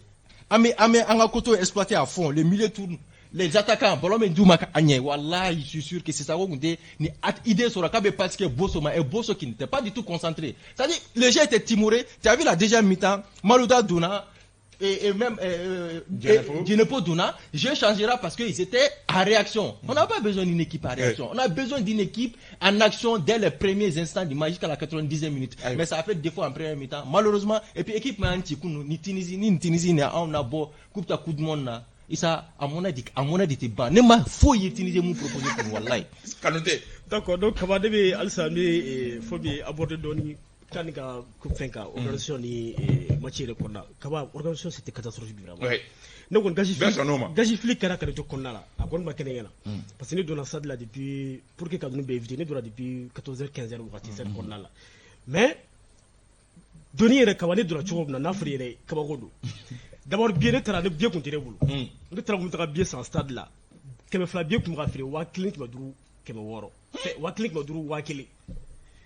Anga Koto exploité à fond, les milieux tournent. Les attaquants, Bolome Doumaka Agne, Wallah, je suis sûr que c'est ça qu'on dit, ni idée sur la cabe parce que Bossoma et Bosso qui n'était pas du tout concentré. C'est-à-dire, le jeu était timoré, tu as vu la deuxième mi-temps, Malouda Douna, et même, Djenepo Douna, je changerai parce qu'ils étaient à réaction. On n'a pas besoin d'une équipe à réaction. On a besoin d'une équipe en action dès les premiers instants du match jusqu'à la 90e minute. Mais ça a fait des fois en première mi-temps. Malheureusement, et puis équipe Mantikounou, ni Tunisie, ni on a beau, coupe ta coup de monde là. Issa, à mon avis, t'es bas. Ne m'a faut y utiliser mon proposé pour Wallahi. D'accord, donc, Kabadebe, Alsami, il faut bien aborder Tanika Kufenka, organisation ni match recorda. Kaba organisation c'était catastrophique vraiment. Oui. Donc on gaji flic kara kara to konnala. Akon ma kenena. Parce que nous donnons ça de là depuis pour que kadunu be éviter, nous donnons depuis 14h 15h wakati cette konnala. Mais doni re kawani dura chogo na fri re kabagodo. D'abord bien être bien continuer bulu. Nous travaillons bien sans stade là. Keme fla bien kuma fri wa clinic maduru keme woro. Wa clinic maduru wa kili.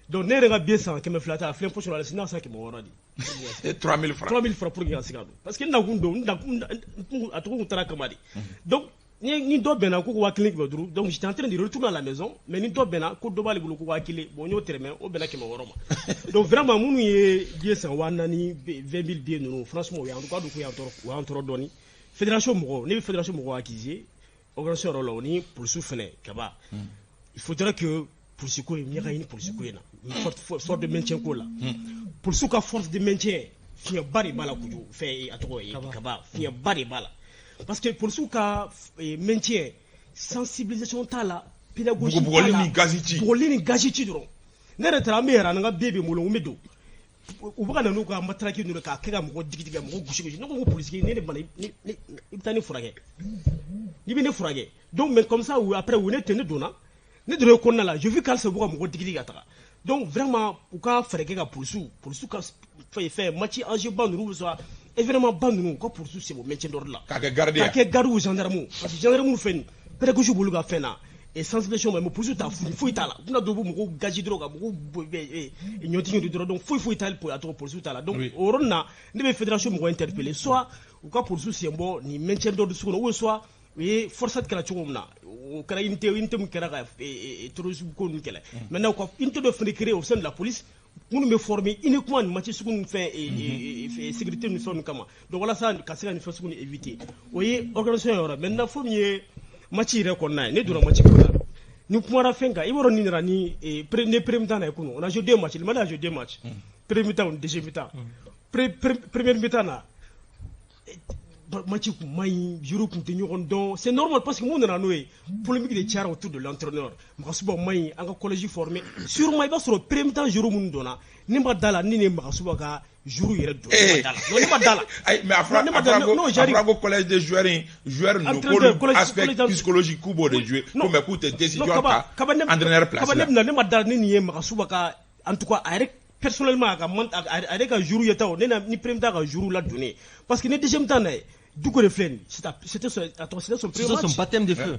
Donc ne rega bien sans keme fla ta flem poche la sina sa keme woro di. 3000 francs. 3000 francs pour gagner sigado. Parce que na gundo a trop tara kamadi. Donc ni do bena ko wa clinic maduru. Donc j'étais en train de retourner à la maison mais ni do bena ko do bali bulu ko wa kili bonyo terme o bena keme woro ma. Donc vraiment munu ye bien sans wana ni 20000 bien nous franchement ya en tout cas do ko ya en trop doni. Fédération Mogo, ni fédération Mogo acquisier, organisation Roloni pour souffler Kaba. Il faudrait que pour ce coup, il y a une force de maintien là. Pour ce cas force de maintien, il y a bari bala kuju fait à toi Kaba, il y a bari bala. Parce que pour ce cas maintien, sensibilisation tala, pédagogie pour les gaziti dron. N'est pas la meilleure en un bébé moulon medo. Ubuka na nuka matraki nuru ka kega mo digidiga mo gushi no ko police ne bana ni ibtani furage ni bine furage donc mais comme ça ou après ou ne tene dona ne de ko na la je vu qu'elle se buka mo digidiga ta donc vraiment ou ka frege ka police ka fait match enjeu banduru soit événement banduru ko police c'est bon maintien d'ordre là ka garder ka garder gendarme parce que gendarme fait pédagogie bulu ga fait na et sensibilisation mais pour tout ta fou itala kuna dobo mo gaji droga mo nyoti nyoti droga donc fou itala pour atro pour tout là donc orona ne fédération mo interpeller soit ou ka pour tout c'est bon ni maintien d'ordre sur ou soit oui force de kala chumna o kala inte mo kala et tourisme ko nkela maintenant quoi inte de créer au sein de la police nous me former uniquement en matière ce qu'on fait et sécurité nous sommes comment donc voilà ça casser une chose qu'on éviter oui organisation maintenant faut mieux match reconnaît ne dura match pour nous pour fenga iboro ni rani et premier mi-temps na kuno on a joué deux matchs le match a joué deux matchs premier mi-temps deuxième mi-temps premier mi-temps na match ku mai juru ku tenir donc c'est normal parce que mon na noé polémique de tiara autour de l'entraîneur makasuba mai anga collège formé sur mai ba sur premier mi-temps juru mun dona ni ba dala ni ne makasuba ka juru yere do ni ba dala ay mais afrago collège de joueurs no aspect psychologique kubo de jouer comme écoute décision ka entraîneur place là ne ma dala ni ne makasuba ka en tout cas avec personnellement avec un juru yeta ni premier temps ka juru la donné parce que ne deuxième temps du coup, c'était son baptême de feu.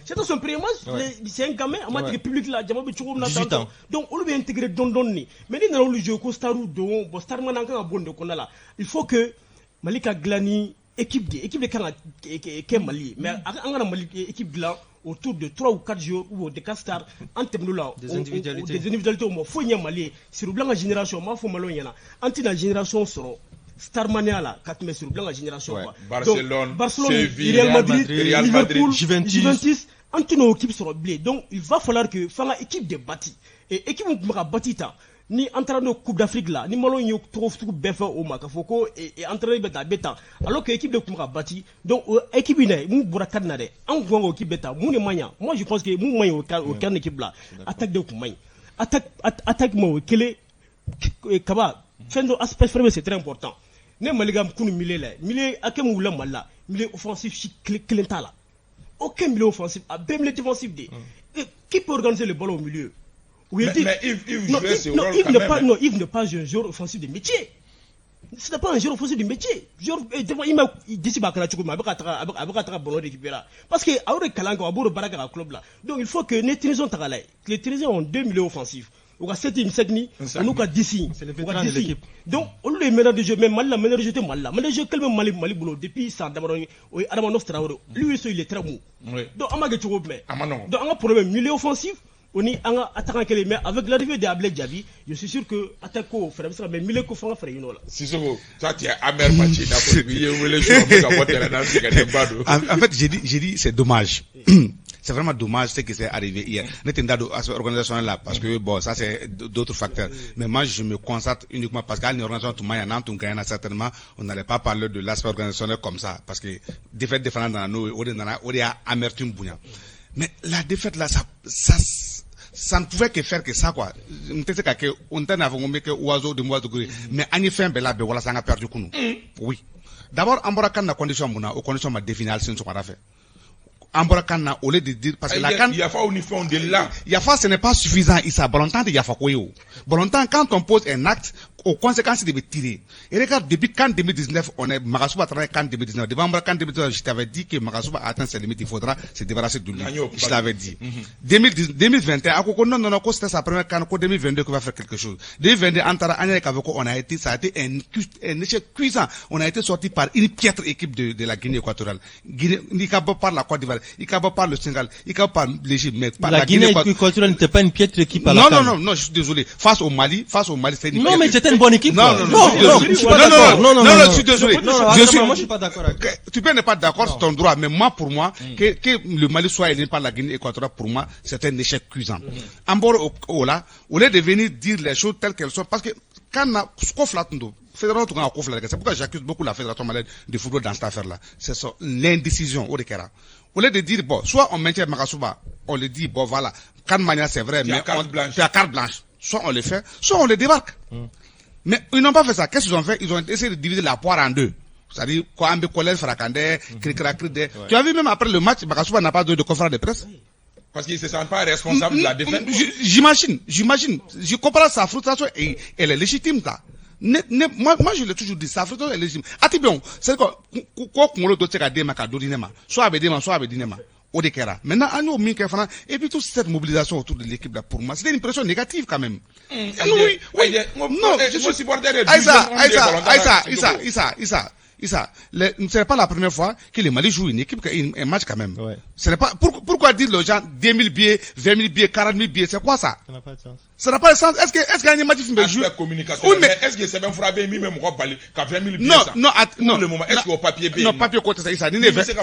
C'était son premier match. C'est un gamin en matière publique là. Donc, on lui a intégré Dondoni. Mais il y a un jeu il faut que Malika Glani, équipe de Mali, mais équipe de là. Autour de 3 ou 4 jours ou des castars en termes de là des individualités au faut y Mali sur le plan de génération ma faut malo yana anti la génération soro Starmania là 4 mais sur le plan de génération quoi Barcelone Séville Real Madrid Liverpool Juventus anti nos équipes seront blé donc il va falloir que faire équipe de bâti et équipe m'a bâti ta ni entraîneur Coupe d'Afrique là ni malo yo trouve tout befa au makafoko et entraîneur beta alors que équipe de Kumra bâti donc équipe ina mu buraka na de en gwango équipe beta mu ne manya moi je pense que mu manya au can équipe là attaque de Kumay attaque mo kele kaba fendo aspect fermé c'est très important ne maligam kunu milieu akem wula malla milieu offensif chi clenta là aucun milieu offensif a même le défensif de qui peut organiser le ballon au milieu. Oui, mais Yves n'est pas un joueur offensif de métier. Ce n'est pas un joueur offensif de métier. Il m'a dit parce que club là. Donc il faut que les Tunisiens les Tunisiens ont 2 milieux offensifs. On a 7 segni, on a 10. C'est le vétéran de l'équipe. Donc on lui met de jeu même mal la meilleure jeu mal. Mais le jeu quel même Mali boulot depuis ça d'abord Adamanos Traoré. Lui il est très mou. Donc on m'a dit donc on a problème milieu offensif. On est attaquant mais avec l'arrivée de Abdel Djabi, je suis sûr que attaquant frère mais milieu ko fanga frère inola. Si toi tu es amer match en fait j'ai dit c'est dommage. C'est vraiment dommage ce qui s'est arrivé hier. N'était-ce pas organisation là parce que bon ça c'est d'autres facteurs. Mais moi je me constate uniquement parce qu'à une organisation tout moyen tout gagne certainement on n'allait pas parler de l'aspect organisationnel comme ça parce que défaite différente dans nous on a amertume bouillant. Mais la défaite là, ça ne pouvait que faire que ça, quoi. On t'en a que oiseau de moi de gré. Mais en effet, là, voilà, ça a perdu coup. Oui. D'abord, en bora kan na condition muna, aux conditions ma définir ce qu'on a fait. En bora kan na, au lieu de dire, parce que la canne. Il y a pas au niveau de là. Il y a pas, ce n'est pas suffisant, il s'est volontaire, il y a pas quoi. Volontaire, quand on pose un acte, aux conséquences, il devait tirer. Et regarde, depuis quand 2019, on est, Magasuba travaille quand 2019. Devant quand 2019, je t'avais dit que Magasuba a atteint ses limites, il faudra se débarrasser de lui. Je l'avais dit. 2021, à quoi non, c'était sa première canne, qu'au 2022, qu'on va faire quelque chose. 2022, on a été, ça a été un échec cuisant. On a été sorti par une piètre équipe de la Guinée équatoriale. Il pas par la Côte d'Ivoire, il pas par le Sénégal, il pas par l'Égypte, mais par la Guinée équatoriale n'était pas une piètre équipe à la CAN. Non, je suis désolé. Face au Mali, c'est une non, mais c'était une bonne équipe. Non, je suis pas d'accord. Non, je suis désolé. Moi, je suis pas d'accord avec. Tu peux ne pas d'accord, c'est ton droit, mais moi, pour moi, que le Mali soit éliminé par la Guinée équatoriale, pour moi, c'est un échec cuisant. En bord au lieu de venir dire les choses telles qu'elles sont, parce que quand on a c'est pourquoi j'accuse beaucoup la Fédération malienne de football dans cette affaire-là. C'est ça, l'indécision au Dekera. Au lieu de dire, bon, soit on maintient Magasuba, on le dit, bon, voilà, quand Mania c'est vrai, mais c'est à carte blanche. Soit on le fait, soit on le débarque. Mais ils n'ont pas fait ça. Qu'est-ce qu'ils ont fait? Ils ont essayé de diviser la poire en deux. C'est-à-dire, quoi, Ambe Kolel, Farakande, Krikrakridé. Tu as vu même après le match, Magasuba n'a pas donné de conférence de presse. Parce qu'ils ne se sentent pas responsables de la défaite. J'imagine. Je comprends sa frustration et elle est légitime, là. Moi, je l'ai toujours dit, sa frustration est légitime. Attention, c'est quoi, qu'on le doit dire à des macadodinema. Soit avec des mains, soit avec des mains. Maintenant, et puis toute cette mobilisation autour de l'équipe là, pour moi, c'était une impression négative quand même. Oui. Non, je suis supporter de Issa, ce n'est pas la première fois que le Mali joue une équipe, un match quand même. Ouais. Ce n'est pas, pourquoi dire aux gens 20 000 billets, 20 000 billets, 40 000 billets, c'est quoi ça? Ça n'a pas de sens. Ça n'a pas de sens. Est-ce qu'il y a un match qui me joue? Communication. Oui, mais est-ce que c'est même frappé, même moi, balé, qu'à 20 000 billets? Non. Pour le moment, est-ce qu'au papier billets? Non, papier côté ça, Issa, ne 20 000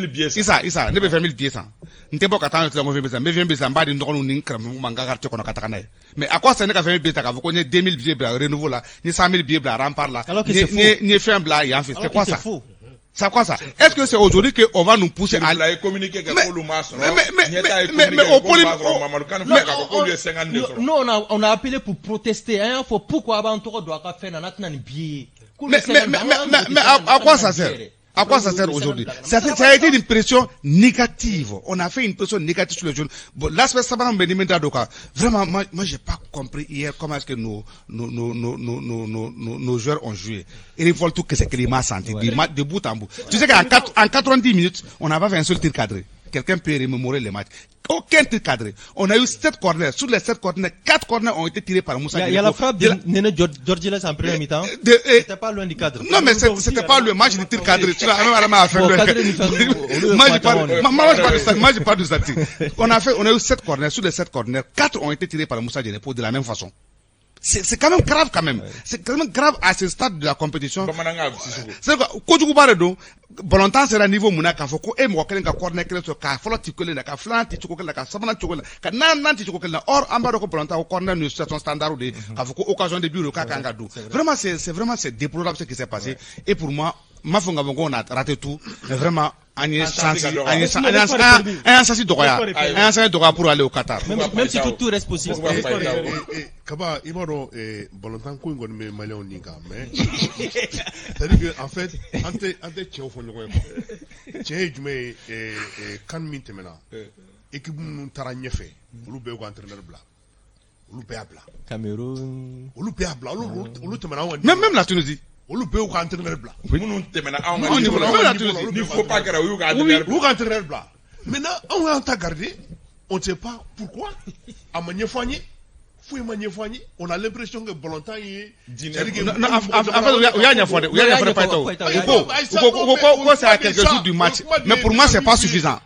billets. Issa, ne 20 000 billets ça. N'était pas qu'à temps, mais 20 000 billets, ça dit, nous, mais à quoi ça n'est qu'à 20 000 billets, t'as vu, 2 000 billets, renouveau là, ni 100 000 billets, rempart là. Alors que c'est faux. Ni fait un blague, en fait. C'est quoi ça? C'est quoi ça? Est-ce que c'est aujourd'hui qu'on va nous pousser à communiquer nous, on a appelé pour protester, hein, pourquoi avant tout doit faire un billet. Mais à quoi ça sert? À quoi ça sert aujourd'hui? Ça a été une pression négative. On a fait une pression négative sur les jeunes. Bon, l'aspect Sabana Benimenta Doka. Vraiment, moi, j'ai pas compris hier comment est-ce que nos joueurs ont joué. Il faut tout que c'est climat santé, de bout en bout. Tu sais qu'en 90 minutes, on n'a pas fait un seul tir cadré. Quelqu'un peut remémorer les matchs. Aucun tir cadré. On a eu 7 corners. Sur les 7 corners, 4 corners ont été tirés par Moussa. Il y a la frappe de Nene Georgiles en première mi-temps. C'était pas loin du cadre. Non, mais c'était pas le match de tir cadré. Tu l'as même à faire. Moi, je parle de ça. On a eu 7 corners. Sur les 7 corners, 4 ont été tirés par Moussa Djenepo de la même façon. C'est quand même grave quand même. C'est quand même grave à ce stade de la compétition. C'est quoi, Kojukubaredo, Bolontan sera niveau Mounaka, Foko, et moi, quelqu'un corner, quelqu'un, Folo Tikolena, Flan, Tichokola, Sabana Chokola, Nan Tichokola, or, Ambaroko Bolontan, au corner, une situation standard de, Foko, occasion de bureau, Kakangadou. Vraiment, c'est déplorable ce qui s'est passé. Et pour moi, Mafonga Bongo, on a raté tout. Mais vraiment, un sens d'Oya pour aller au Qatar. Même si tout reste possible. Kaba, Ibaro, Bolontan Kungo, mais Malion Nika, mais. C'est-à-dire qu'en fait, ante Tchao Fondogo, Tchao, mais, quand Mintemena, équipe Taranyefe, Oulube entraîneur blanc. Cameroun. Même la Tunisie. Olu be ko entraîneur blanc. Munu temena on il faut pas que yu ga entraîneur blanc. Maintenant on va en garder, on ne sait pas pourquoi. A Magnéfani, on a l'impression que Bolontan est c'est à quelques jours du match. Mais pour moi c'est pas suffisant.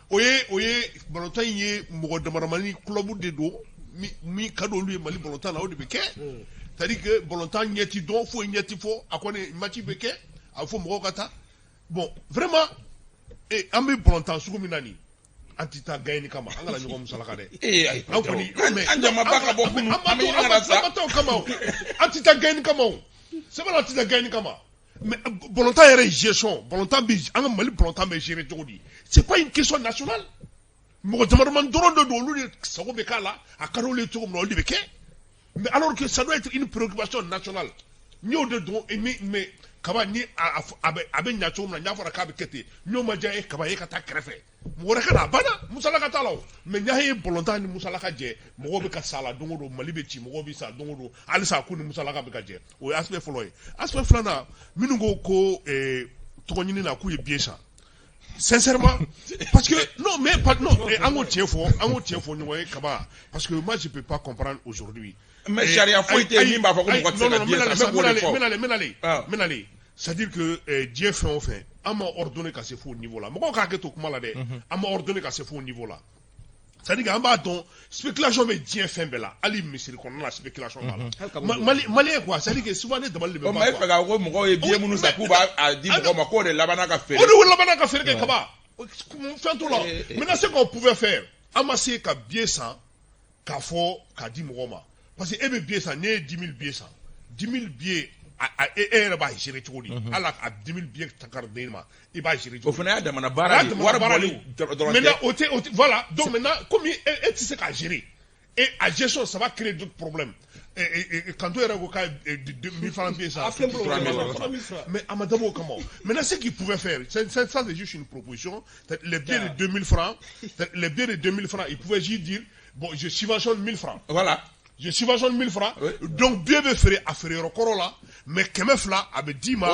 Bolontan est Morodamaramani club de dos, mi cadeau lui Mali Bolontan là au début. C'est-à-dire que Bolontan nyeti don faut nyeti fo akone match beke a fo mokata bon vraiment et ami Bolontan sukuminani antita gaini kama angala nyoko musalaka de anja mabaka bokunu amina sa kama antita gaini kama c'est pas antita gaini kama mais Bolontan est gestion Bolontan bi anga Mali Bolontan be gérer todi c'est pas une question nationale mɔgɔ damadama dɔrɔn de don olu de sago bɛ k'a la a ka d'olu ye cogo min na olu de bɛ kɛ mais alors que ça doit être une préoccupation nationale n y'o de dɔn mais kaba ni a bɛ ɲa cogo min na n y'a fɔra k'a bɛ kɛ ten n'o ma diya e kaba e ka taa kɛrɛfɛ mɔgɔ wɛrɛ ka na a banna musalaka t'a la o mais n y'a ye bɔlɔntan ni musalaka jɛ mɔgɔw bɛ ka sa la don o don mali bɛ ci mɔgɔw bɛ sa don o don halisa ko ni musalaka bɛ ka jɛ o ye aspect fɔlɔ ye aspect filanan minnu ko tɔgɔ ɲini na k'u ye biye san sincèrement parce que non mais pas non an k'o tiɲɛ fɔ ɲɔgɔn ye kaba parce que moi je peux pas comprendre aujourd'hui mais charia foyi tɛ min b'a fɔ ko mɔgɔ tɛ se ka biye san mais k'o de fɔ menale c'est-à-dire que diɲɛ fɛn o fɛn an ma ordonné ka se fo niveau la mɔgɔw k'a kɛ to kuma la dɛ an ma ordonné ka se fo niveau la c'est-à-dire que an b'a dɔn spéculation bɛ diɲɛ fɛn bɛɛ la hali misiri kɔnɔna la spéculation b'a la maliyɛn quoi c'est-à-dire que souvent ne dabali de bɛ ban quoi. o ma e fɛ k'a fɔ ko mɔgɔw ye biye minnu san k'u b'a di mɔgɔw ma k'o de labanna ka feere. o de labanna ka feere kɛ kaba fɛn t'o la maintenant ce qu'on pouvait faire an ma se ka biye san k'a fɔ k'a di mɔgɔw ma parce que e bɛ biye san ne ye 10 000 biye san 10 000 biye e yɛrɛ b'a gérer cogo di ala a 10 000 biye ta kari den ma i b'a gérer cogo di. o fana y'a damana baara de wari bɔli dɔrɔn tɛ. maintenant o tɛ voilà donc maintenant comme e tɛ se k'a gérer et à gestion ça va créer d'autres problèmes quand on yɛrɛ ko k'a 2000 francs biye san 3 000 francs mais a ma dabɔ o kama maintenant ce qu'il pouvait faire ça c'est juste une proposition les billets de 2000 francs les billets de 2000 francs il pouvait juste dire bon je subventionne 1000 francs voilà. Je subventionne 1000 francs. Oui. Donc, bien me ferait à faire au Corolla, mais Kemef là, avec 10 ma,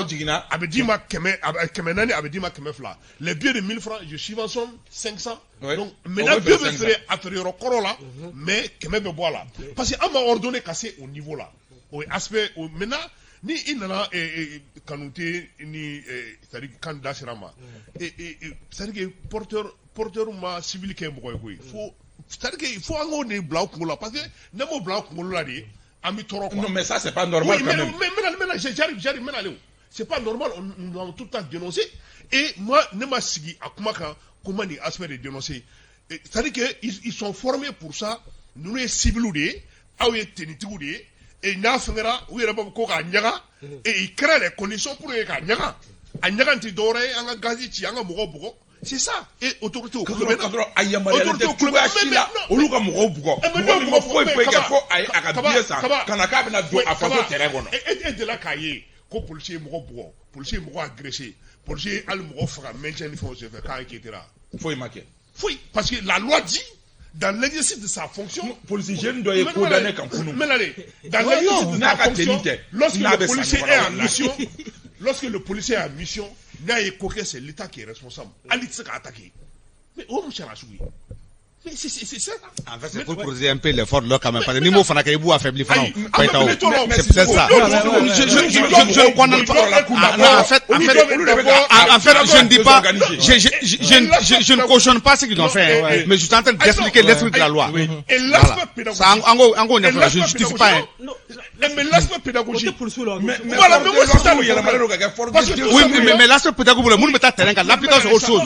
avec 10 ma, Kemenani, avec 10 ma, Kemef là. Les billets de 1000 francs, je subventionne 500. Oui. Donc, maintenant, bien me ferait à faire au Corolla, mais Kemef me boit là. Parce qu'on m'a ordonné casser au niveau là. Au aspect, maintenant, ni inana, kanouté, ni, c'est-à-dire, candidat Sirama. C'est-à-dire que porteur ma civil qui est beaucoup, faut, c'est-à-dire qu'il faut encore des blancs pour là parce que ne m'ont blanc pour là dit ami toro quoi. Non mais ça c'est pas normal oui, quand même. Mais j'arrive maintenant. C'est pas normal on a tout le temps dénoncé et moi ne m'a sigi à comment des aspects de dénoncer. C'est-à-dire que ils sont formés pour ça. Nous les civilisés, aouye tenitude et n'a fera où il y a pas ko ka nyaga et ils créent les conditions pour les ka nyaga. A nyaga nti dore anga gazi ci anga mugo. C'est ça. Et autorité au club. Autorité au club. Olu ka mɔgɔw bugɔ. Mɔgɔ min ma foyi foyi kɛ fo a ka biye san kana k'a bɛna don a faso terrain kɔnɔ. E de la k'a ye ko policier mɔgɔ bugɔ policier mɔgɔ agressé policier hali mɔgɔ faga maintien ni fɛnw senfɛ k'a inquiétera. Foyi ma kɛ. Foyi parce que la loi dit dans l'exercice de sa fonction. Policier jeune dɔ ye condamné kan kunu. Dans l'exercice de sa fonction lorsque le policier est en mission lorsque le policier est en mission. C'est l'État qui est responsable. Ali se qu'a attaqué. Mais où monsieur la souris? Mais c'est ça. En fait, c'est pour poser un peu l'effort là quand même. Parce que Nimo Fana Kaibou affaibli Fana. C'est ça. Je condamne pas. En fait, je ne dis pas, je ne cautionne pas ce qu'ils ont fait. Mais je suis en train d'expliquer l'esprit de la loi. Et l'aspect pédagogique. Je ne justifie pas. Mais l'aspect pédagogique. Voilà, mais moi c'est ça. Oui, mais l'aspect pédagogique, le monde met à terrain, l'application c'est autre chose.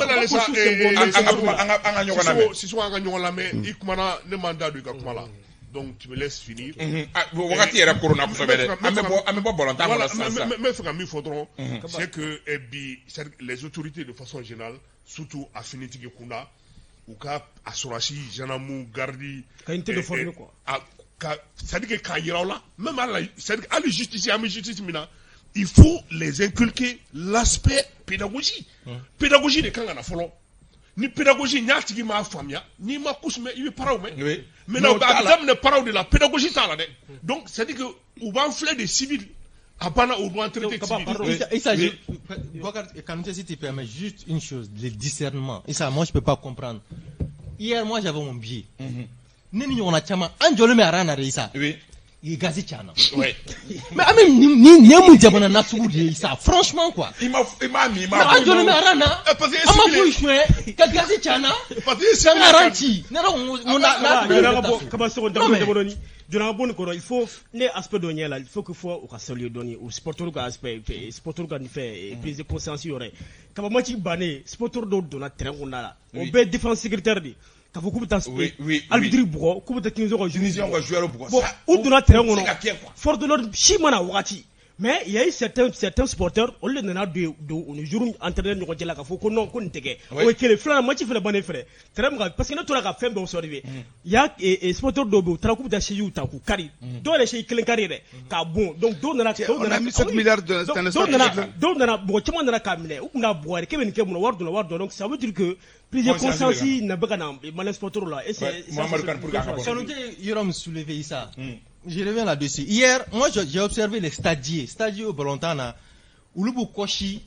Si soit un gagnon la main, il commande le mandat du Gakumala. Donc tu me laisses finir. C'est que les autorités de façon générale, surtout Affinity Gekunda, ou Ka Asorachi, Janamou, Gardi, c'est-à-dire que Kayira, même à la justice, à la justice, il faut les inculquer l'aspect pédagogique. Pédagogie de Kangana Follow. Ni pédagogie ni atigi ma famia ni ma kusme il parao mais maintenant madame ne parle de la pédagogie ça là donc c'est dire que on va enfler des civils à bana on doit traiter civils. Il s'agit quand si tu permets juste une chose le discernement et ça moi je peux pas comprendre. Hier moi j'avais mon billet nini on a chama anjolo me arana reisa oui il gazi chana ouais mais même ni mu jabana na sugu de ça franchement quoi il m'a anjolo me arana parce que ama ko chwe ka gazi chana parce que c'est garanti on a kaba so de durant bon ko il faut les aspects donné là il faut que faut au saluer donner au sporteur ka aspect sporteur ka ni fait prise de conscience yore kaba ma ci bané sporteur do na terrain on a là on be défense sécuritaire di ka fo kubuta arbitre bugo kubuta kinzo ko junior ko joueur bugo bon ou donna terrain on fort de l'ordre chimana wakati Mais il y a eu certains supporters, on les a de jour entraîneur de Rodjela, qu'on non, qu'on n'était pas. Oui, que les flancs, moi, tu fais le bon effet. Très bien, parce que nous, on a fait un survie. Il y a des supporters de Trakou d'Achayou, Takou, Kari. Dans les Cheikh Carré, Kabon. Donc, on a mis 7 milliards de donc, on a bon, tu m'en as camé, ou on a boire, Kevin Kevin, donc ça veut dire que plusieurs consciences n'a pas gagné, mais sporteur là. Et c'est. Yoram soulevé ça. Je reviens là-dessus. Hier, moi, j'ai observé les Stadio Bolontana, Ulubu Koshi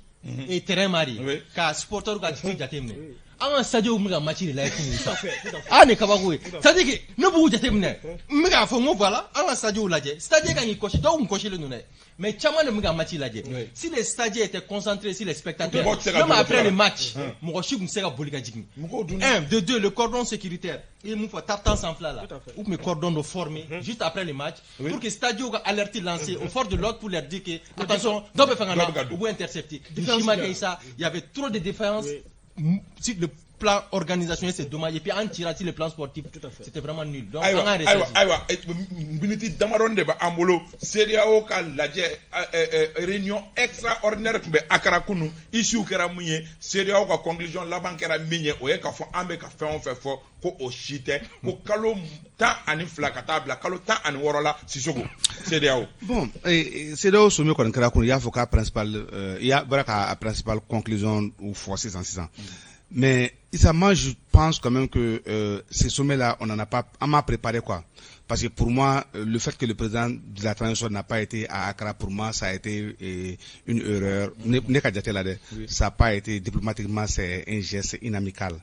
et Terrain Marie, car supporter ou Gatiti Jatemne. Un stadio où m'a matché la ça. Ah, ne Kabagoué. C'est-à-dire que, ne vous Jatemne. Mega Fongo, voilà, un stadio là, stadio quand il coche, donc on coche le nez. Mais Chaman ne m'a matché là. Si les stadiers étaient concentrés sur les spectateurs, même après le match, mon rocher ne sera pas Bolgadjigni. De deux, le cordon sécuritaire. Il me faut tartan sans flamme là. Ou mes cordons de former juste après le match pour que Stadio a alerté lancé aux forces de l'ordre pour leur dire que attention, doit faire un ou intercepter. Il y avait trop de défense sur le plan organisationnel, c'est dommage. Et puis en tirant sur le plan sportif, c'était vraiment nul. Donc on a minute damaronde ba amolo CEDEAO ka laje réunion extraordinaire kumbe akara kunu issue kera munye CEDEAO ka conclusion la banquera minye o ka fo ambe ka fait on fait fort ko o shite ko kalo tan ani flakata bla kalo tan ani worola sisoko CEDEAO. Bon, CEDEAO soumet kon kera kunu ya fo ka principal ya baraka principal conclusion ou forcer en 6 ans. Mais moi, je pense quand même que ces sommets-là, on m'a préparé quoi. Parce que pour moi, le fait que le président de la transition n'a pas été à Accra, pour moi, ça a été une erreur. Ça n'a pas été diplomatiquement, c'est un geste inamical.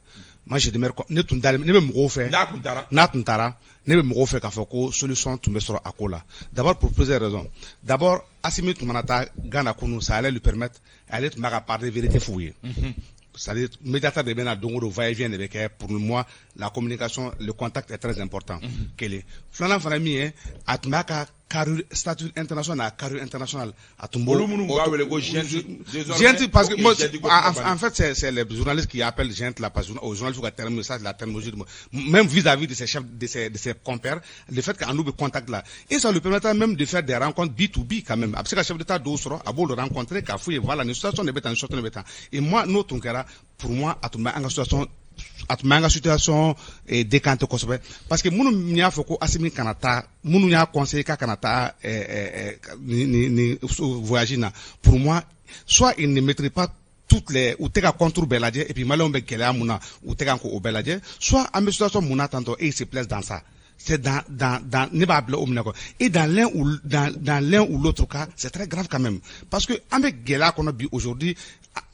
Moi, je demande quoi. Ne solution tombée sur Akola. D'abord, pour plusieurs raisons. D'abord, Assimi Toumanata, Ghana Kounou, ça allait lui permettre, d'aller parler de vérité fouillée. C'est-à-dire, médiateur de Bena Dongo va-et-vient avec pour moi, la communication, le contact est très important. Flanan Fanami, Atmaka, statut international, carrure international, à Tumbo. Parce que, en fait, c'est les journalistes qui appellent gent là, parce aux journalistes qui terminent ça, la terminologie, même vis-à-vis de ses chefs, de ses compères, le fait qu'en nous contact là. Et ça lui permettra même de faire des rencontres B2B quand même. Après que le chef d'État d'Osoro a beau le rencontrer, qu'à fouiller, voilà, une situation de béton, une situation de béton. Et moi, notre cas, pour moi, à Tumba, en situation décantée parce que munu nya foko Assimi kanata munu nya conseiller ka kanata ni voyager na pour moi soit il ne maîtrise pas toutes les ou teka contre Beladje et puis malon be kele amuna ou teka ko Beladje soit en situation muna tanto et il se place dans ça. C'est dans et dans l'un ou l'autre cas, c'est très grave quand même. Parce que, avec Gela qu'on a vu aujourd'hui,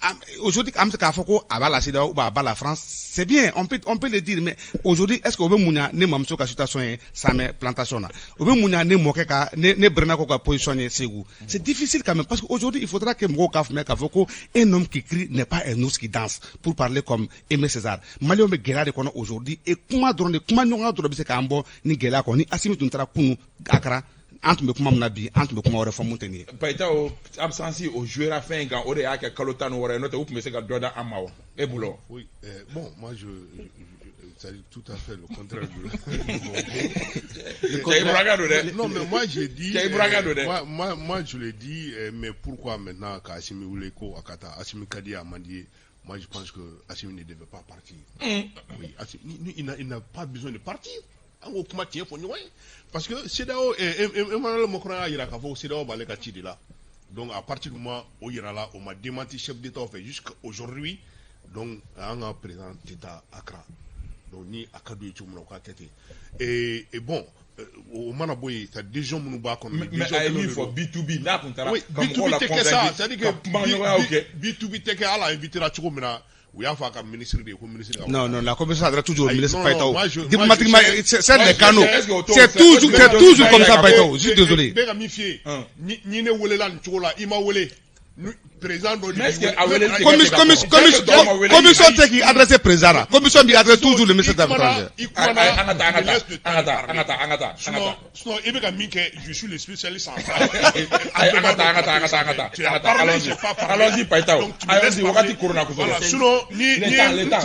avec Kafoko, à la CEDEAO ou à la France, c'est bien, on peut le dire, mais aujourd'hui, est-ce qu'on veut mounia, ne mamso ka situation, ça me plantation là. On veut mounia, ne mokeka, ne brenako ka position, c'est difficile quand même, parce qu'aujourd'hui, il faudra que Mgo Kafoko, un homme qui crie n'est pas un ours qui danse, pour parler comme Aimé César. Malio me Gela de qu'on a aujourd'hui, et comment nous a trouvé ce cambo, ni Gela qu'on ni Assimi Tuntara Kunu, Accra, entre me kuma mnabi entre me kuma ore fo muteni paita o absence au joueur à fin quand ore aka kalotano ore note ou me se ga doda amawo e bulo oui bon moi je c'est tout à fait le contraire de non mais moi j'ai dit moi je l'ai dit mais pourquoi maintenant qu'Assimi Ouleko Akata Assimi Kadi a mandé. Moi, je pense que Assimi ne devait pas partir. Oui, Assimi, il n'a pas besoin de partir. Parce que CEDEAO Emmanuel Macron a dit que CEDEAO va aller là. Donc, à partir du moment où il y a là, on m'a démenti chef d'État fait jusqu'à aujourd'hui. Donc, on a président d'État Accra. Donc, ni Akadou et Tchoumouka Tete. Et bon. Au Manaboy, t'as des gens qui mais il faut B2B là pour oui, B2B t'es que ça, c'est-à-dire que B2B t'es que Allah invité la Tchoumina. Oui, il faut qu'un ministre de non, la commission adresse toujours au ministre Paitao. Diplomatiquement, c'est les canaux. C'est toujours comme ça, Paitao. Je suis désolé. Ni ne wole là, Tchoula, il m'a wolé. Président commission technique adressée président commission qui adresse toujours le ministre des Affaires étrangères sinon je suis le spécialiste en allons-y Paitao allons-y wakati corona ko sinon l'état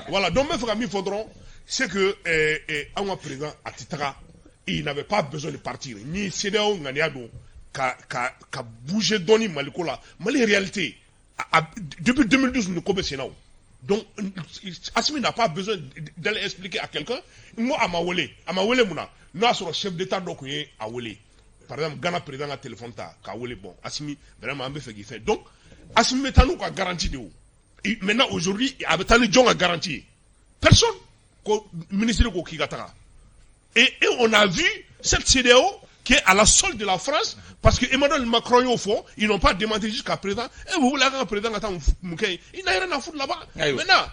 voilà donc me fera mi faudront c'est que un président atitara il n'avait pas besoin de partir. Ni CEDEAO Nganiado ka bouger Doni Malikola. Mali réalité. Depuis 2012, nous sommes Sénat. Donc, Assimi n'a pas besoin d'aller expliquer à quelqu'un. Moi, à Mawele Mouna, nous sommes chef d'État donc à Wele. Par exemple, Ghana président a téléphone ta Wele bon. Assimi vraiment un peu fait qu'il fait. Donc, Assimi Metano a garanti de où. Maintenant, aujourd'hui, Abetani John a garanti. Personne, ministre de Kigatara. Et on a vu cette CEDEAO qui est à la solde de la France, parce que Emmanuel Macron, au fond, ils n'ont pas demandé jusqu'à présent. Et vous voulez un président, il n'a rien à foutre là-bas. Maintenant,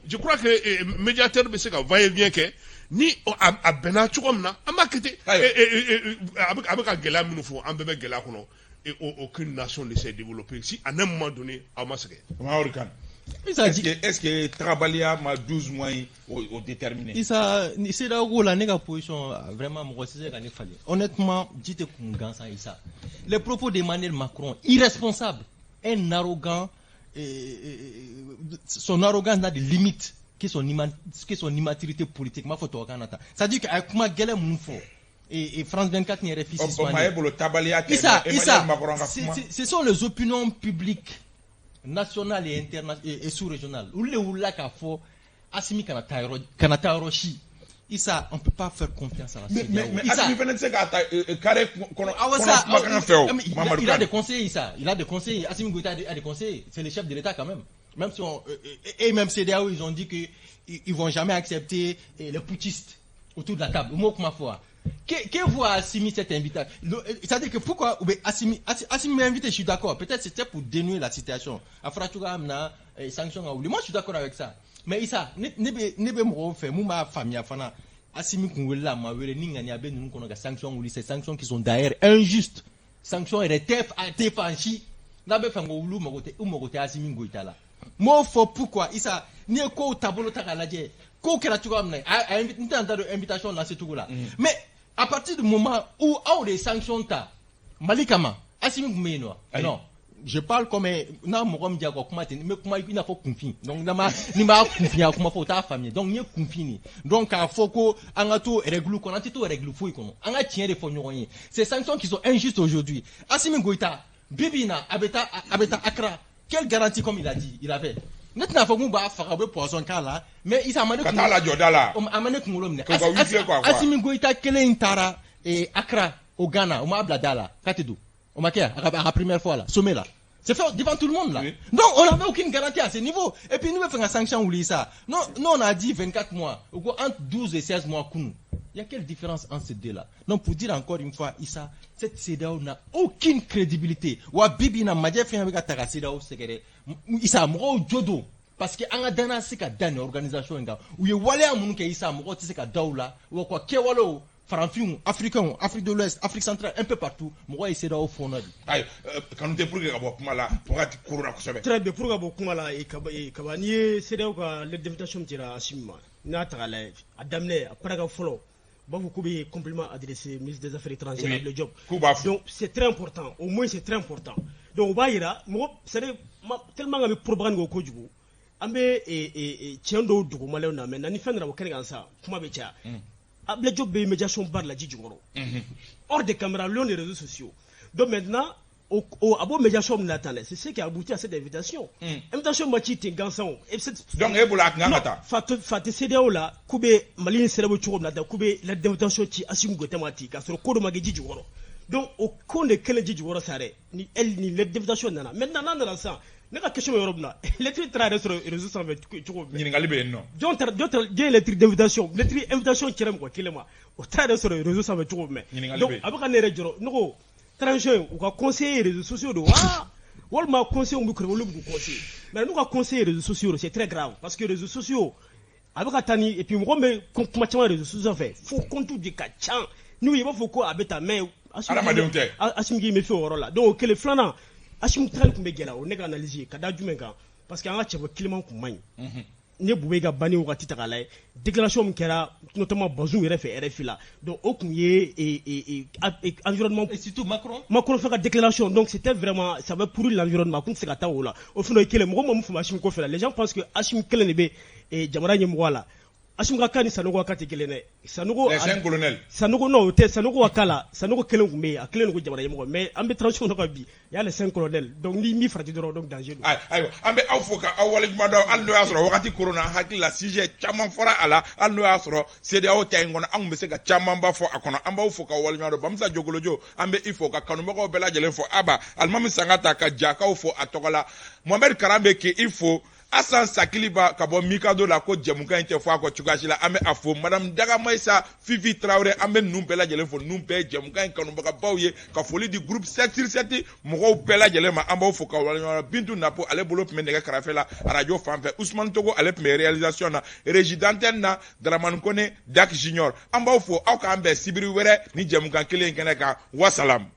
je crois que le médiateur va bien que ni à Bena Chouamna, à Makete, avec un gala, un bébé gala, et aucune nation ne s'est développée. Si à un moment donné, à Massacre. Est-ce que Trabalia m'a 12 mois au déterminé? C'est là où la négative position vraiment honnêtement, dites ça. Les propos d'Emmanuel Macron, irresponsable, un arrogant, son arrogance n'a de limite que son immaturité politique. C'est-à-dire qu'avec ma gueule, et France 24 n'est refusé. Ce sont les opinions publiques national et international et sous-régional. Où là qu'a fait Assimi Kanataroshi. Issa, on peut pas faire confiance à la CEDEAO. Mais Assimi il a des conseillers, Issa. Il a des conseillers. Assimi Goïta a des conseillers. C'est le chef de l'État quand même. Même si et même CEDEAO, ils ont dit qu'ils vont jamais accepter les putschistes autour de la table. Que voit Assimi cette invitation? C'est-à-dire que pourquoi Assimi m'a invité, je suis d'accord. Peut-être c'était pour dénouer la situation. Afrachuga amna sanctions à ouli. Moi je suis d'accord avec ça. Mais ça, nebe mo fait mouma famille afana Assimi kungwela ma wele ninga ni abe nous kono ga sanctions ouli, ces sanctions qui sont d'ailleurs injustes. Sanctions RTF a été franchi. Nabe fango oulu mogote Assimi ngoitala. Moi faut pourquoi ça ni ko tabolo takalaje. Ko kera chuga amna a invitation dans ce tout là. Mais à partir du moment où les sanctions ta Malikama Assimi Goumeno non je parle comme na morom dia ko kuma mais kuma il n'a pas confiance donc na ma ni ma confiance kuma faut ta famille donc ni confiance donc à foko angato réglu ko nanti to réglu foi ko anga tient de fonyoyin ces sanctions qui sont injustes aujourd'hui Assimi Goïta bibina abeta Accra quelle garantie comme il a dit il avait Maintenant, faut qu'on va faire un poisson là, mais il s'est amené comme la Jodala. Amené comme l'homme. Assimi Goïta kele intara et Accra au Ghana, au Mabladala, Katedou, au Makia, à la première fois là, sommet là. C'est fait devant tout le monde là. Donc on n'avait aucune garantie à ce niveau. Et puis nous faisons une sanction ou ça. Non, on a dit 24 mois, entre 12 et 16 mois. Il y a quelle différence entre ces deux là? Donc pour dire encore une fois, Issa, cette CEDEAO n'a aucune crédibilité. Ou Bibi n'a pas fait avec la CEDEAO, c'est que Issa moro jodo parce que anga dana sika dane organisation nga. Ou ye wale amunuke Issa moro tisika daula ou quoi kewalo Franfin, Africain, Afrique de l'Ouest, Afrique centrale, un peu partout. Moi, il s'est au fond. Aïe, quand nous te pour très bien, pour Kumala et Kabani, c'est là où l'invitation tira à Simma. Natala, à Damné, à Paragafolo. Vous pouvez compliment adresser au ministre des Affaires étrangères le job. Donc, c'est très important. Au moins, c'est très important. Donc, on va y aller. Moi, c'est tellement de problèmes au Kodjou. Ambe et Tiendo Dougou Malona, mais Nani Fendra au Kengansa, Kumabecha. Le job de médiation bar la Djidjoro. Hors des caméras, l'on des réseaux sociaux. Donc maintenant, au médiation natale, c'est ce qui a abouti à cette invitation. Invitation Machiti Gansan. Donc, Ebola Nangata. Fate CEDEAO là, Koube Malin Serabo Churomnata, Koube la démonstration qui assume Gotamati, car sur le code Magiji Djidjoro. Donc, au compte de quel Djidjoro Sare, ni elle ni l'invitation nana. Maintenant, dans la sang. Naka question Europe là. L'électrique travaille sur les réseaux sociaux. Non. D'autres l'électrique d'invitation. L'électrique invitation qui est quoi qu'il est moi. Au travail sur les réseaux sociaux. Donc avec un érégio, nous tranchons ou quoi conseiller les réseaux sociaux de wa. Walma conseil on micro le conseil. Mais nous conseiller les réseaux sociaux c'est très grave parce que les réseaux sociaux avec Atani et puis moi mais comment les réseaux sociaux fait. Faut qu'on tout dit kachan. Nous il faut quoi avec ta main. Assimi me fait au rôle là. Donc que les flanants Assimi Tral Kumbegela, on est analysé, Kada Dumenga, parce qu'en fait, Clément Koumaï, ne Boubega Bani ou Ratitala, déclaration qui a notamment Bazoum RFI là, donc au et environnement. Et surtout Macron. Macron fait la déclaration, donc c'était vraiment, ça va pourrir l'environnement, comme c'est la taoula. Au fond, les gens pensent que Assimi Kelenebe et Djamara Nyemwala. Assunga Kani Sanogo Kati Kelene. Sanogo. Les 5 colonels. Sanogo no, te Sanogo Wakala, Sanogo Kelengumé, a Kelengo Jamayamo, mais Ambe Trancho Nokabi, il y a les 5 colonels, donc ni mi fratidoro, donc danger. Aïe, Ambe Afoka, Awalik Mado, Alno Asro, Wakati Corona, Haki la Sige, Chaman Fora Ala, Alno Asro, Sedao Tangon, Ambeseka, Chamamba for Akona, Amba Ufoka, Walimado, Bamsa Jogolojo, Ambe Ifoka, Kanomoko Bella Jelen for Abba, Almami Sangata, Jakao for Atokola, Mohamed Karambe ki Ifo, Asan Sakiliba kabo Mikado la ko jamuka inte fo ko chugashila ame afo madame Daga Maïssa Fifi Traoré ame numpela jelen fo numpe jamuka kanu baka bawye ka foli di groupe 7 mo pela jelen ma amba fo ka wala bintu napo ale bolo pme nega karafela radio fanfe Ousmane Togo ale pme réalisation na résidenten na Draman Kone Dak Junior amba fo au ka ambe sibiri were ni jamuka kelen keneka wasalam.